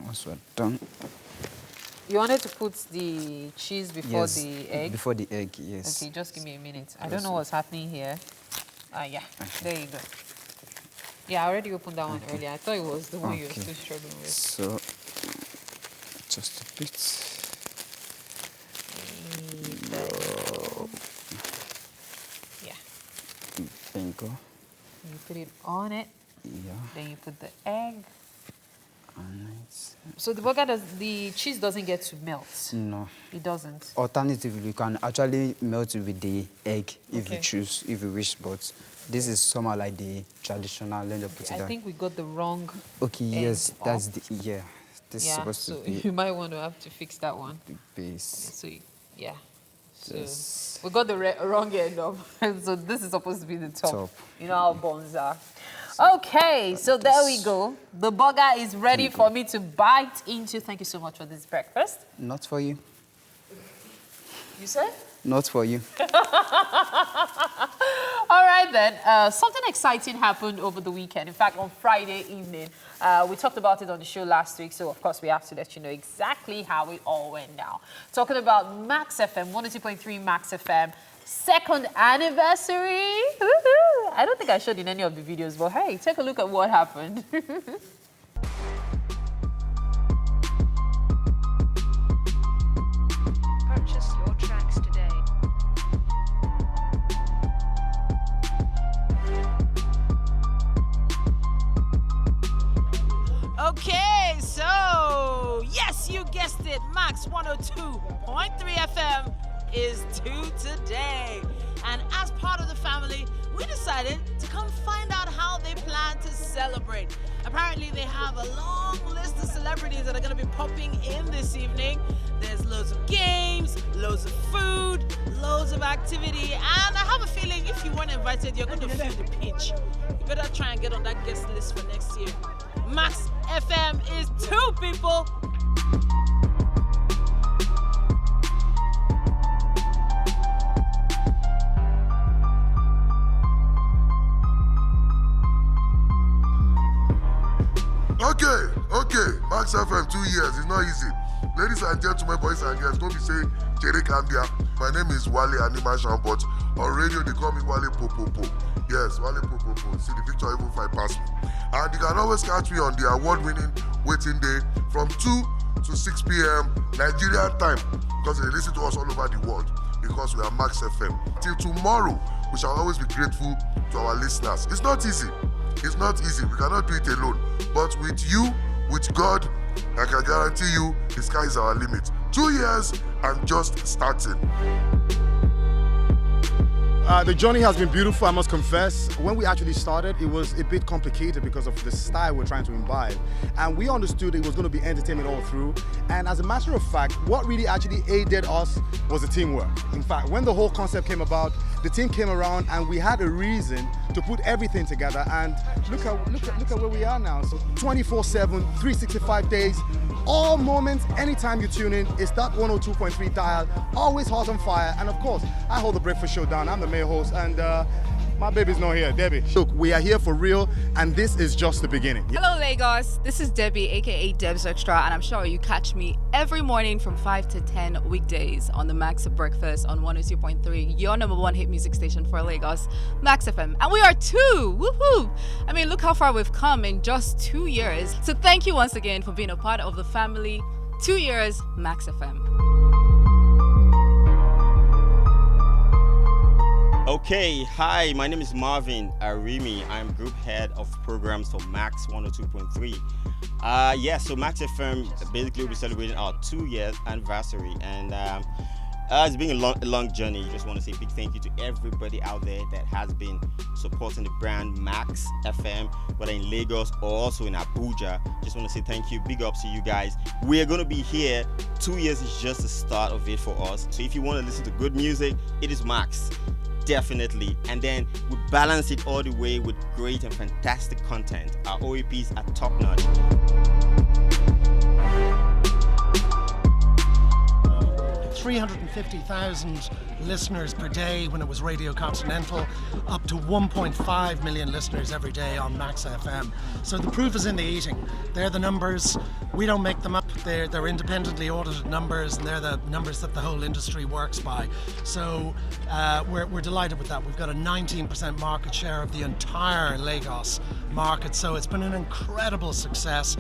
once we're done. You wanted to put the cheese before the egg? Before the egg, yes. Okay, just give me a minute. I don't know what's happening here. Yeah. There you go. Yeah, I already opened that one earlier. I thought it was the one you were still struggling with. So, just a bit. Yeah. There you go. You put it on it. Yeah. Then you put the egg. Alright. So the cheese doesn't get to melt? No. It doesn't? Alternatively, you can actually melt it with the egg if you choose, if you wish, but this is somehow like the traditional. Let me put it I think we got the wrong yes, that's the, this is supposed to be... you might want to have to fix that one. The base. So, yeah. So we got the wrong end up. So this is supposed to be the top. You know how buns are. Okay, so there we go. The burger is ready for me to bite into. Thank you so much for this breakfast. Not for you. You said? Not for you. All right, then. Something exciting happened over the weekend. In fact, on Friday evening, we talked about it on the show last week. So, of course, we have to let you know exactly how it all went down. Talking about Max FM, 102.3 Max FM. 2nd anniversary. I don't think I showed in any of the videos, but hey, take a look at what happened. Purchase your tracks today. Okay, so yes, you guessed it. Max 102.3 FM is due today. And as part of the family, we decided to come find out how they plan to celebrate. Apparently, they have a long list of celebrities that are going to be popping in this evening. There's loads of games, loads of food, loads of activity. And I have a feeling if you weren't invited, you're going to feel the pinch. You better try and get on that guest list for next year. Max FM is 2 people. Okay, Max FM 2 years, it's not easy. Ladies and gentlemen, boys and girls, don't be saying Jere Gambia. My name is Wale Animation, but on radio they call me Wale Popopo. Yes, Wale Popopo. See the picture even fine past me. And you can always catch me on the award-winning waiting day from 2 to 6 p.m. Nigerian time, because they listen to us all over the world, because we are Max FM. Till tomorrow, we shall always be grateful to our listeners. It's not easy. It's not easy. We cannot do it alone. But with you, with God, I can guarantee you the sky is our limit. 2 years and just starting. The journey has been beautiful, I must confess. When we actually started, it was a bit complicated because of the style we're trying to imbibe. And we understood it was going to be entertainment all through. And as a matter of fact, what really actually aided us was the teamwork. In fact, when the whole concept came about, the team came around and we had a reason to put everything together. And look at where we are now. So 24/7, 365 days, all moments, anytime you tune in, it's that 102.3 dial, always hot on fire. And of course, I hold the breakfast show down. I'm the main host, and my baby's not here, Debbie. Look, we are here for real, and this is just the beginning. Hello, Lagos. This is Debbie, aka Debs Extra, and I'm sure you catch me every morning from 5 to 10 weekdays on the Max Breakfast on 102.3, your #1 hit music station for Lagos, Max FM. And we are 2! Woohoo! I mean, look how far we've come in just 2 years. So thank you once again for being a part of the family. 2 years, Max FM. Okay, hi, my name is Marvin Arimi. I'm group head of programs for Max 102.3. So Max FM basically will be celebrating our 2 years anniversary, and it's been a long journey. Just want to say a big thank you to everybody out there that has been supporting the brand Max FM, whether in Lagos or also in Abuja. Just want to say thank you, big ups to you guys. We are going to be here. 2 years is just the start of it for us. So if you want to listen to good music, it is Max. Definitely. And then we balance it all the way with great and fantastic content. Our OAPs are top notch. 350,000 listeners per day when it was Radio Continental, up to 1.5 million listeners every day on Max FM. So the proof is in the eating. They're the numbers. We don't make them up. They're independently audited numbers, and they're the numbers that the whole industry works by. So we're delighted with that. We've got a 19% market share of the entire Lagos market. So it's been an incredible success.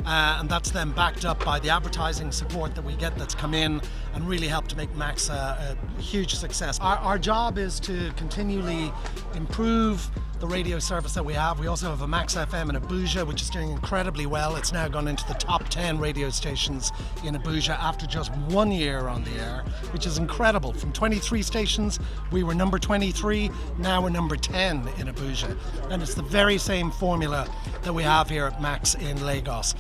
And that's then backed up by the advertising support that we get that's come in and really helped to make Max a huge success. Our job is to continually improve the radio service that we have. We also have a Max FM in Abuja, which is doing incredibly well. It's now gone into the top 10 radio stations in Abuja after just 1 year on the air, which is incredible. From 23 stations, we were number 23, now we're number 10 in Abuja. And it's the very same formula that we have here at Max in Lagos.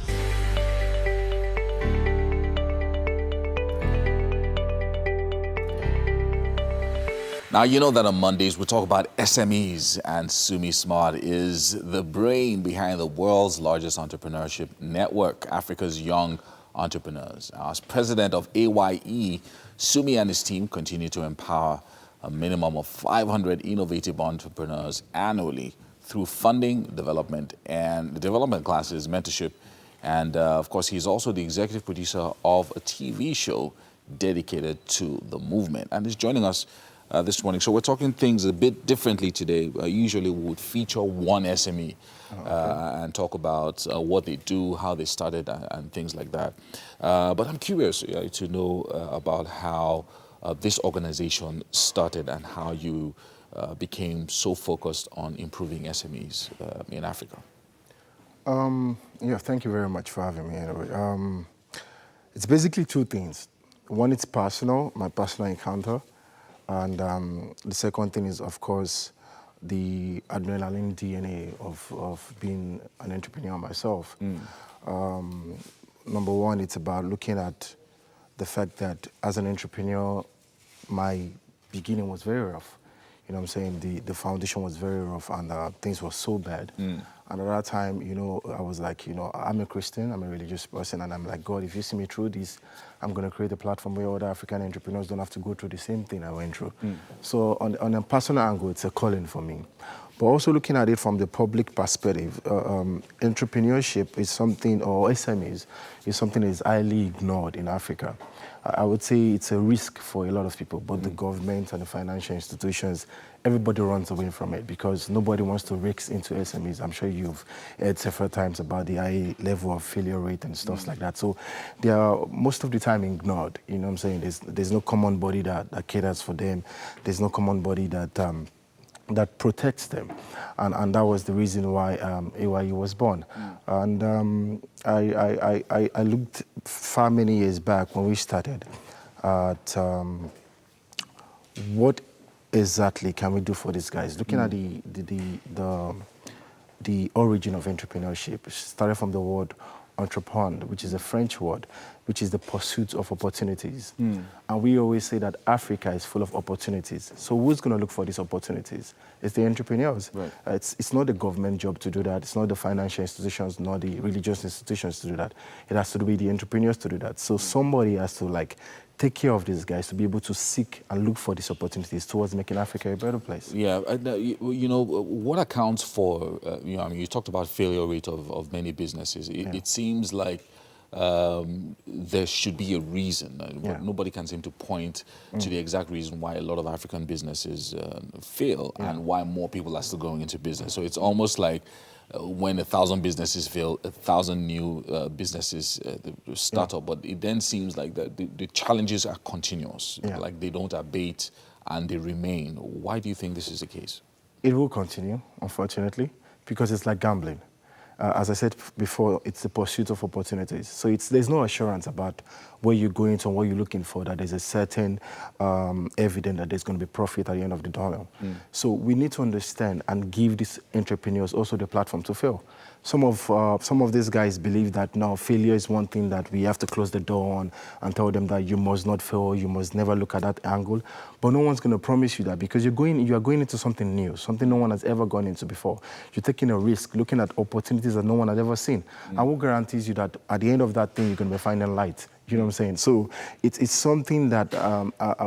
Now, you know that on Mondays we talk about SMEs, and Sumi Smart is the brain behind the world's largest entrepreneurship network, Africa's Young Entrepreneurs. As president of AYE, Sumi and his team continue to empower a minimum of 500 innovative entrepreneurs annually through funding, development classes, mentorship, and of course he's also the executive producer of a TV show dedicated to the movement, and he's joining us this morning. So we're talking things a bit differently today. Usually we would feature one SME and talk about what they do, how they started, and things like that. But I'm curious to know about how this organization started and how you became so focused on improving SMEs in Africa. Yeah, thank you very much for having me. Anyway, it's basically two things. One, it's personal, my personal encounter. And the second thing is, of course, the adrenaline DNA of being an entrepreneur myself. Number one, it's about looking at the fact that as an entrepreneur, my beginning was very rough. You know what I'm saying? The foundation was very rough, and things were so bad. And at that time, you know, I was like, you know, I'm a Christian, I'm a religious person, and I'm like, God, if you see me through this, I'm going to create a platform where other African entrepreneurs don't have to go through the same thing I went through. So on a personal angle, it's a calling for me. But also looking at it from the public perspective, entrepreneurship is something, or SMEs, is something that is highly ignored in Africa. I would say it's a risk for a lot of people, but the government and the financial institutions, everybody runs away from it because nobody wants to risk into SMEs. I'm sure you've heard several times about the high level of failure rate and stuff like that. So they are most of the time ignored. You know what I'm saying? There's no common body that caters for them. There's no common body that that protects them, and that was the reason why AYE was born. And I looked far many years back when we started at what exactly can we do for these guys? Looking at the origin of entrepreneurship, it started from the word entreprendre, which is a French word, which is the pursuit of opportunities. And we always say that Africa is full of opportunities. So who's going to look for these opportunities? It's the entrepreneurs. Right. It's not the government job to do that. It's not the financial institutions, nor the religious institutions to do that. It has to be the entrepreneurs to do that. So somebody has to take care of these guys to be able to seek and look for these opportunities towards making Africa a better place. Yeah, you know, what accounts for, you know, I mean, you talked about failure rate of many businesses. It seems like there should be a reason, but nobody can seem to point to the exact reason why a lot of African businesses fail and why more people are still going into business. So it's almost like when 1,000 businesses fail, 1,000 new businesses start up, but it then seems like the challenges are continuous, like they don't abate and they remain. Why do you think this is the case? It will continue, unfortunately, because it's like gambling. As I said before, it's the pursuit of opportunities. So there's no assurance about where you're going to and what you're looking for, that there's a certain evidence that there's going to be profit at the end of the tunnel. So we need to understand and give these entrepreneurs also the platform to fail. Some of these guys believe that now failure is one thing that we have to close the door on and tell them that you must not fail, you must never look at that angle. But no one's going to promise you that, because you are going into something new, something no one has ever gone into before. You're taking a risk, looking at opportunities that no one has ever seen. And what guarantees you that at the end of that thing, you're going to be finding light? You know what I'm saying? So it's something that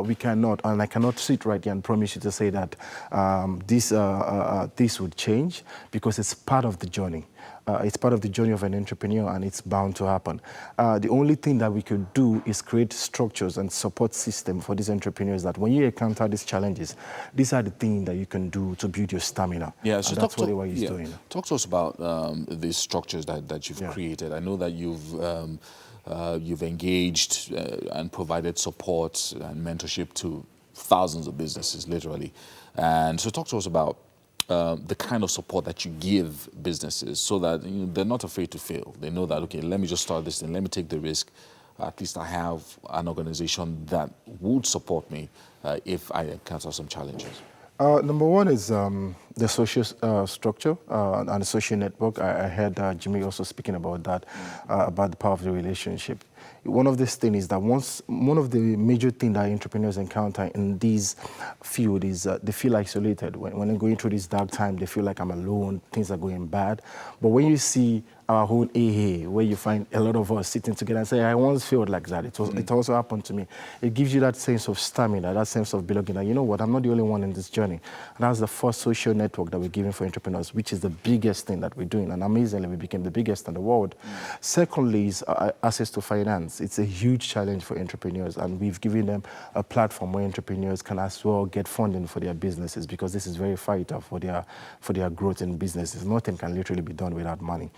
we cannot, and I cannot sit right here and promise you to say that this would change, because it's part of the journey. It's part of the journey of an entrepreneur, and it's bound to happen. The only thing that we could do is create structures and support system for these entrepreneurs, that when you encounter these challenges, these are the things that you can do to build your stamina. Yeah, so that's what AYE is doing. Talk to us about these structures that you've created. I know that you've engaged and provided support and mentorship to thousands of businesses, literally. And so talk to us about the kind of support that you give businesses, so that they're not afraid to fail. They know that, okay, let me just start this thing, let me take the risk. At least I have an organization that would support me if I encounter some challenges. Number one is the social structure and the social network. I heard Jimmy also speaking about that, about the power of the relationship. One of these things is that one of the major things that entrepreneurs encounter in this field is they feel isolated. When they're going through this dark time, they feel like I'm alone, things are going bad. But when you see our whole AA, where you find a lot of us sitting together and say, I once felt like that. It also happened to me. It gives you that sense of stamina, that sense of belonging. That, you know what, I'm not the only one in this journey. And that's the first social network that we're giving for entrepreneurs, which is the biggest thing that we're doing. And amazingly, we became the biggest in the world. Secondly is access to finance. It's a huge challenge for entrepreneurs. And we've given them a platform where entrepreneurs can as well get funding for their businesses, because this is very vital for their growth in businesses. Nothing can literally be done without money.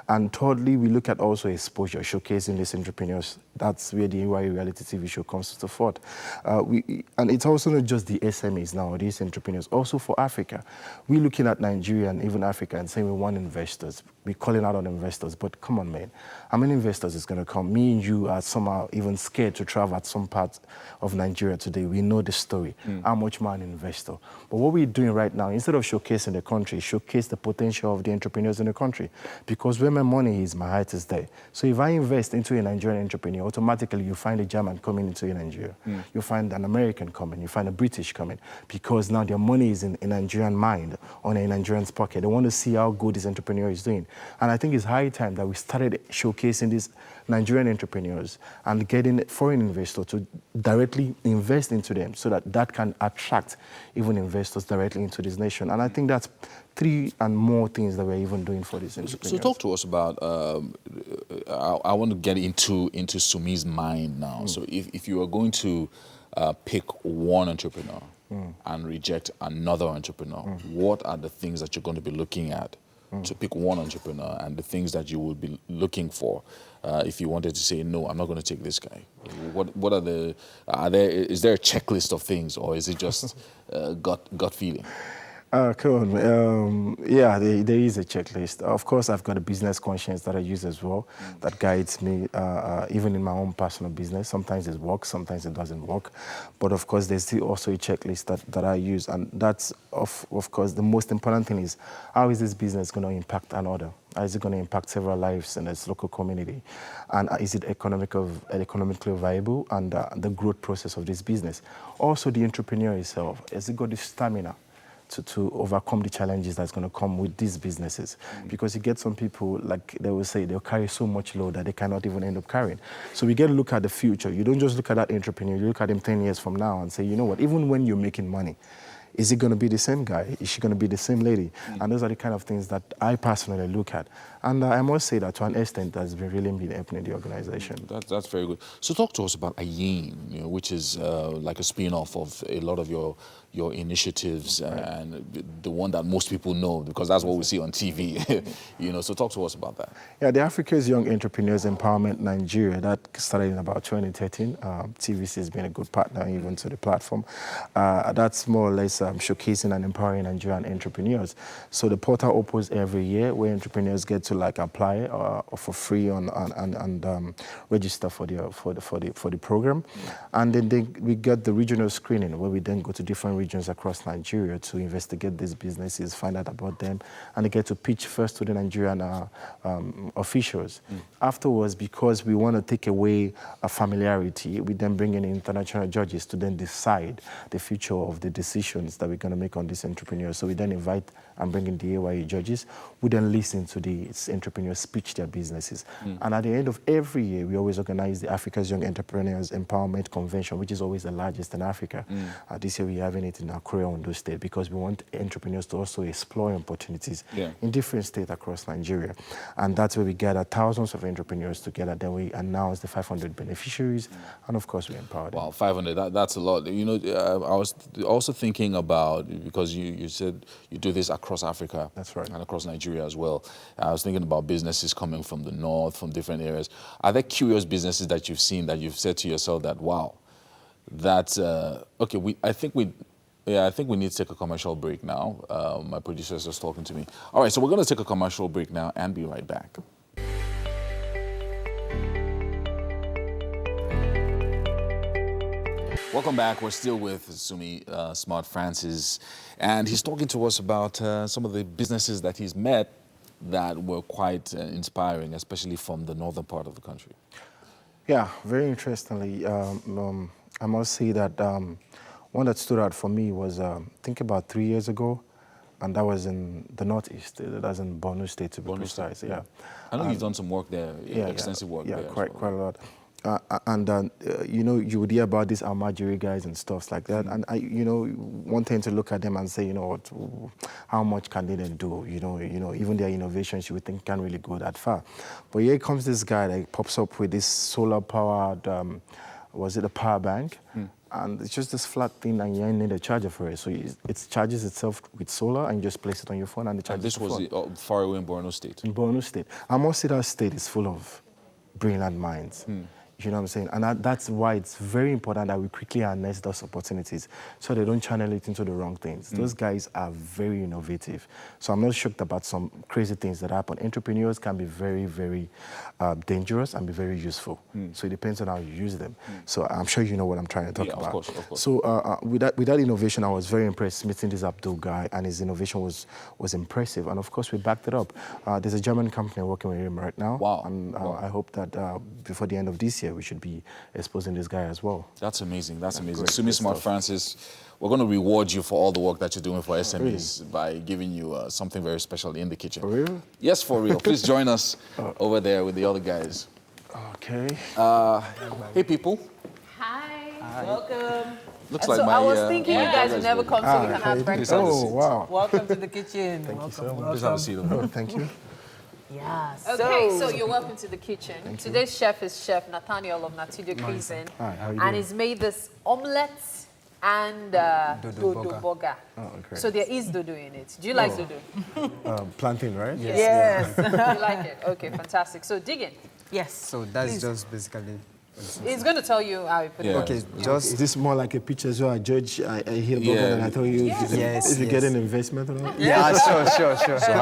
And thirdly, we look at also exposure, showcasing these entrepreneurs. That's where the AYE reality TV show comes to forth. And it's also not just the SMEs now, these entrepreneurs, also for Africa. We're looking at Nigeria and even Africa and saying we want investors. We're calling out on investors, but come on, man. How many investors is going to come? Me and you are somehow even scared to travel at some parts of Nigeria today. We know the story. How much more an investor? But what we're doing right now, instead of showcasing the country, showcase the potential of the entrepreneurs in the country. Because where my money is, my heart is there. So if I invest into a Nigerian entrepreneur, automatically you find a German coming into Nigeria. You find an American coming. You find a British coming. Because now their money is in a Nigerian mind, on a Nigerian's pocket. They want to see how good this entrepreneur is doing. And I think it's high time that we started showcasing these Nigerian entrepreneurs and getting foreign investors to directly invest into them, so that can attract even investors directly into this nation. And I think that's 3 and more things that we're even doing for these entrepreneurs. So talk to us about, I want to get into Sumi's mind now. So if you are going to pick one entrepreneur and reject another entrepreneur, what are the things that you're going to be looking at to pick one entrepreneur, and the things that you would be looking for if you wanted to say, no, I'm not going to take this guy? What is there a checklist of things, or is it just gut feeling? Come on, man. Yeah, there is a checklist. Of course, I've got a business conscience that I use as well that guides me, even in my own personal business. Sometimes it works, sometimes it doesn't work. But of course, there's still also a checklist that I use. And that's, of course, the most important thing is, how is this business going to impact another? How is it going to impact several lives in its local community? And is it economically viable? And the growth process of this business. Also, the entrepreneur itself, has it got the stamina to overcome the challenges that's going to come with these businesses? Because you get some people, like they will say, they'll carry so much load that they cannot even end up carrying. So we get to look at the future. You don't just look at that entrepreneur, you look at him 10 years from now and say, you know what, even when you're making money, is it going to be the same guy? Is she going to be the same lady? And those are the kind of things that I personally look at. And I must say that to an extent, that's really been helping the organization. That's very good. So talk to us about Agege, which is like a spin-off of a lot of your initiatives, and the one that most people know, because that's what we see on TV. So talk to us about that. Yeah, the Africa's Young Entrepreneurs Empowerment Nigeria, that started in about 2013. TVC has been a good partner even to the platform. That's more or less showcasing and empowering Nigerian entrepreneurs. So the portal opens every year where entrepreneurs get to apply for free and register for the program. And then we get the regional screening where we then go to different regions across Nigeria to investigate these businesses, find out about them, and they get to pitch first to the Nigerian officials. Afterwards, because we want to take away familiarity, we then bring in international judges to then decide the future of the decisions that we're going to make on these entrepreneurs. So we then invite and bring in the AYE judges, who then listen to the entrepreneurs pitch their businesses. And at the end of every year, we always organize the Africa's Young Entrepreneurs Empowerment Convention, which is always the largest in Africa. This year, we're having it in Akure, Ondo State, because we want entrepreneurs to also explore opportunities in different states across Nigeria. And that's where we gather thousands of entrepreneurs together. Then we announce the 500 beneficiaries, and of course, we empower them. Wow, 500, that's a lot. I was also thinking about, because you said you do this across Africa. That's right. And across Nigeria as well. I was thinking about businesses coming from the north, from different areas. Are there curious businesses that you've seen that you've said to yourself that, wow, that's, okay, I think we need to take a commercial break now. My producer is just talking to me. All right, so we're going to take a commercial break now and be right back. Welcome back. We're still with Sumi Smart Francis, and he's talking to us about some of the businesses that he's met that were quite inspiring, especially from the northern part of the country. Yeah, very interestingly, I must say that one that stood out for me was, I think about 3 years ago, and that was in the Northeast. That's in Borno State, to be precise. Yeah. I know you've done some work there, extensive work there. Yeah, quite a lot. You would hear about these Almajiri guys and stuff like that. And one thing to look at them and say, how much can they then do? Even their innovations, you would think can't really go that far. But here comes this guy that pops up with this solar-powered, was it a power bank? And it's just this flat thing, and you need a charger for it. So it charges itself with solar, and you just place it on your phone, and it charges. And this was far away in Borno State. In Borno State, I must say that state is full of brilliant minds. You know what I'm saying? And that's why it's very important that we quickly harness those opportunities so they don't channel it into the wrong things. Those guys are very innovative. So I'm not shocked about some crazy things that happen. Entrepreneurs can be very, very dangerous and be very useful. So it depends on how you use them. So I'm sure you know what I'm trying to talk about. Of course. So with that innovation, I was very impressed meeting this Abdul guy, and his innovation was impressive. And of course, we backed it up. There's a German company working with him right now. Wow. And I hope that before the end of this year, we should be exposing this guy as well. That's amazing. That's amazing. Sumi Smart Francis, we're going to reward you for all the work that you're doing for SMEs by giving you something very special in the kitchen. For real? Yes, for real. Please join us over there with the other guys. Okay. Hey, people. Hi. Welcome. Looks like I was thinking you guys would never come so we can have breakfast. Oh, wow. Welcome to the kitchen. Thank you so much. Please have a seat. Thank you. Yeah. Okay, so you're welcome to the kitchen. Today's chef is Chef Nathaniel of Natudio Cuisine. Hi, how are you and doing? he's made this omelette and dodo boga. Oh, okay. So there is dodo in it. Do you like dodo? Plantain, right? Yes. You like it? Okay, fantastic. So dig in. Yes. So that's just basically He's going to tell you how he put it. Okay, just is this more like a picture so I judge, I hear about it and I tell you if you get an investment or not? Yeah, sure. So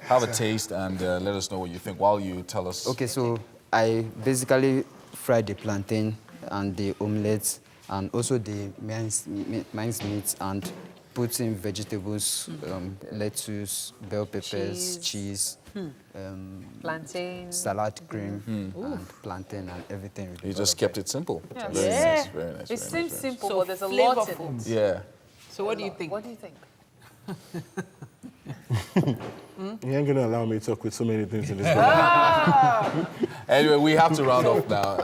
have a taste and let us know what you think while you tell us. Okay, so I basically fried the plantain and the omelette and also the minced meat and put in vegetables, lettuce, bell peppers, cheese, plantain, salad cream, and plantain and everything. You just kept it simple. Yeah. Very nice, very nice. It seems simple, So but there's a lot in flavorful. it. Yeah. So what do you think? What do you think? You ain't gonna allow me to talk with so many things in this Anyway, we have to round off now.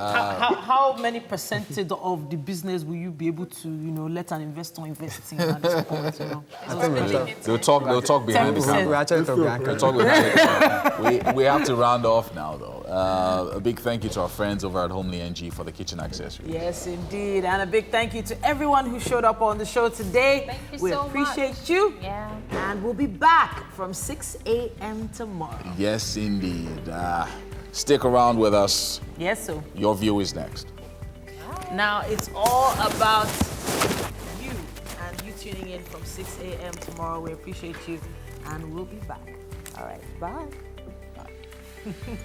How many percentage of the business will you be able to, let an investor invest in at this point? They'll talk behind the 10%. camera. We actually talk behind They'll talk behind the camera. We have to round off now, though. A big thank you to our friends over at Homely NG for the kitchen accessories. Yes, indeed. And a big thank you to everyone who showed up on the show today. Thank you we so appreciate much. you. Yeah. And we'll be back from 6 a.m. tomorrow. Yes, indeed. Stick around with us. Yes, sir. Your view is next. Now it's all about you and you tuning in from 6 a.m. tomorrow. We appreciate you and we'll be back. All right, bye. Bye.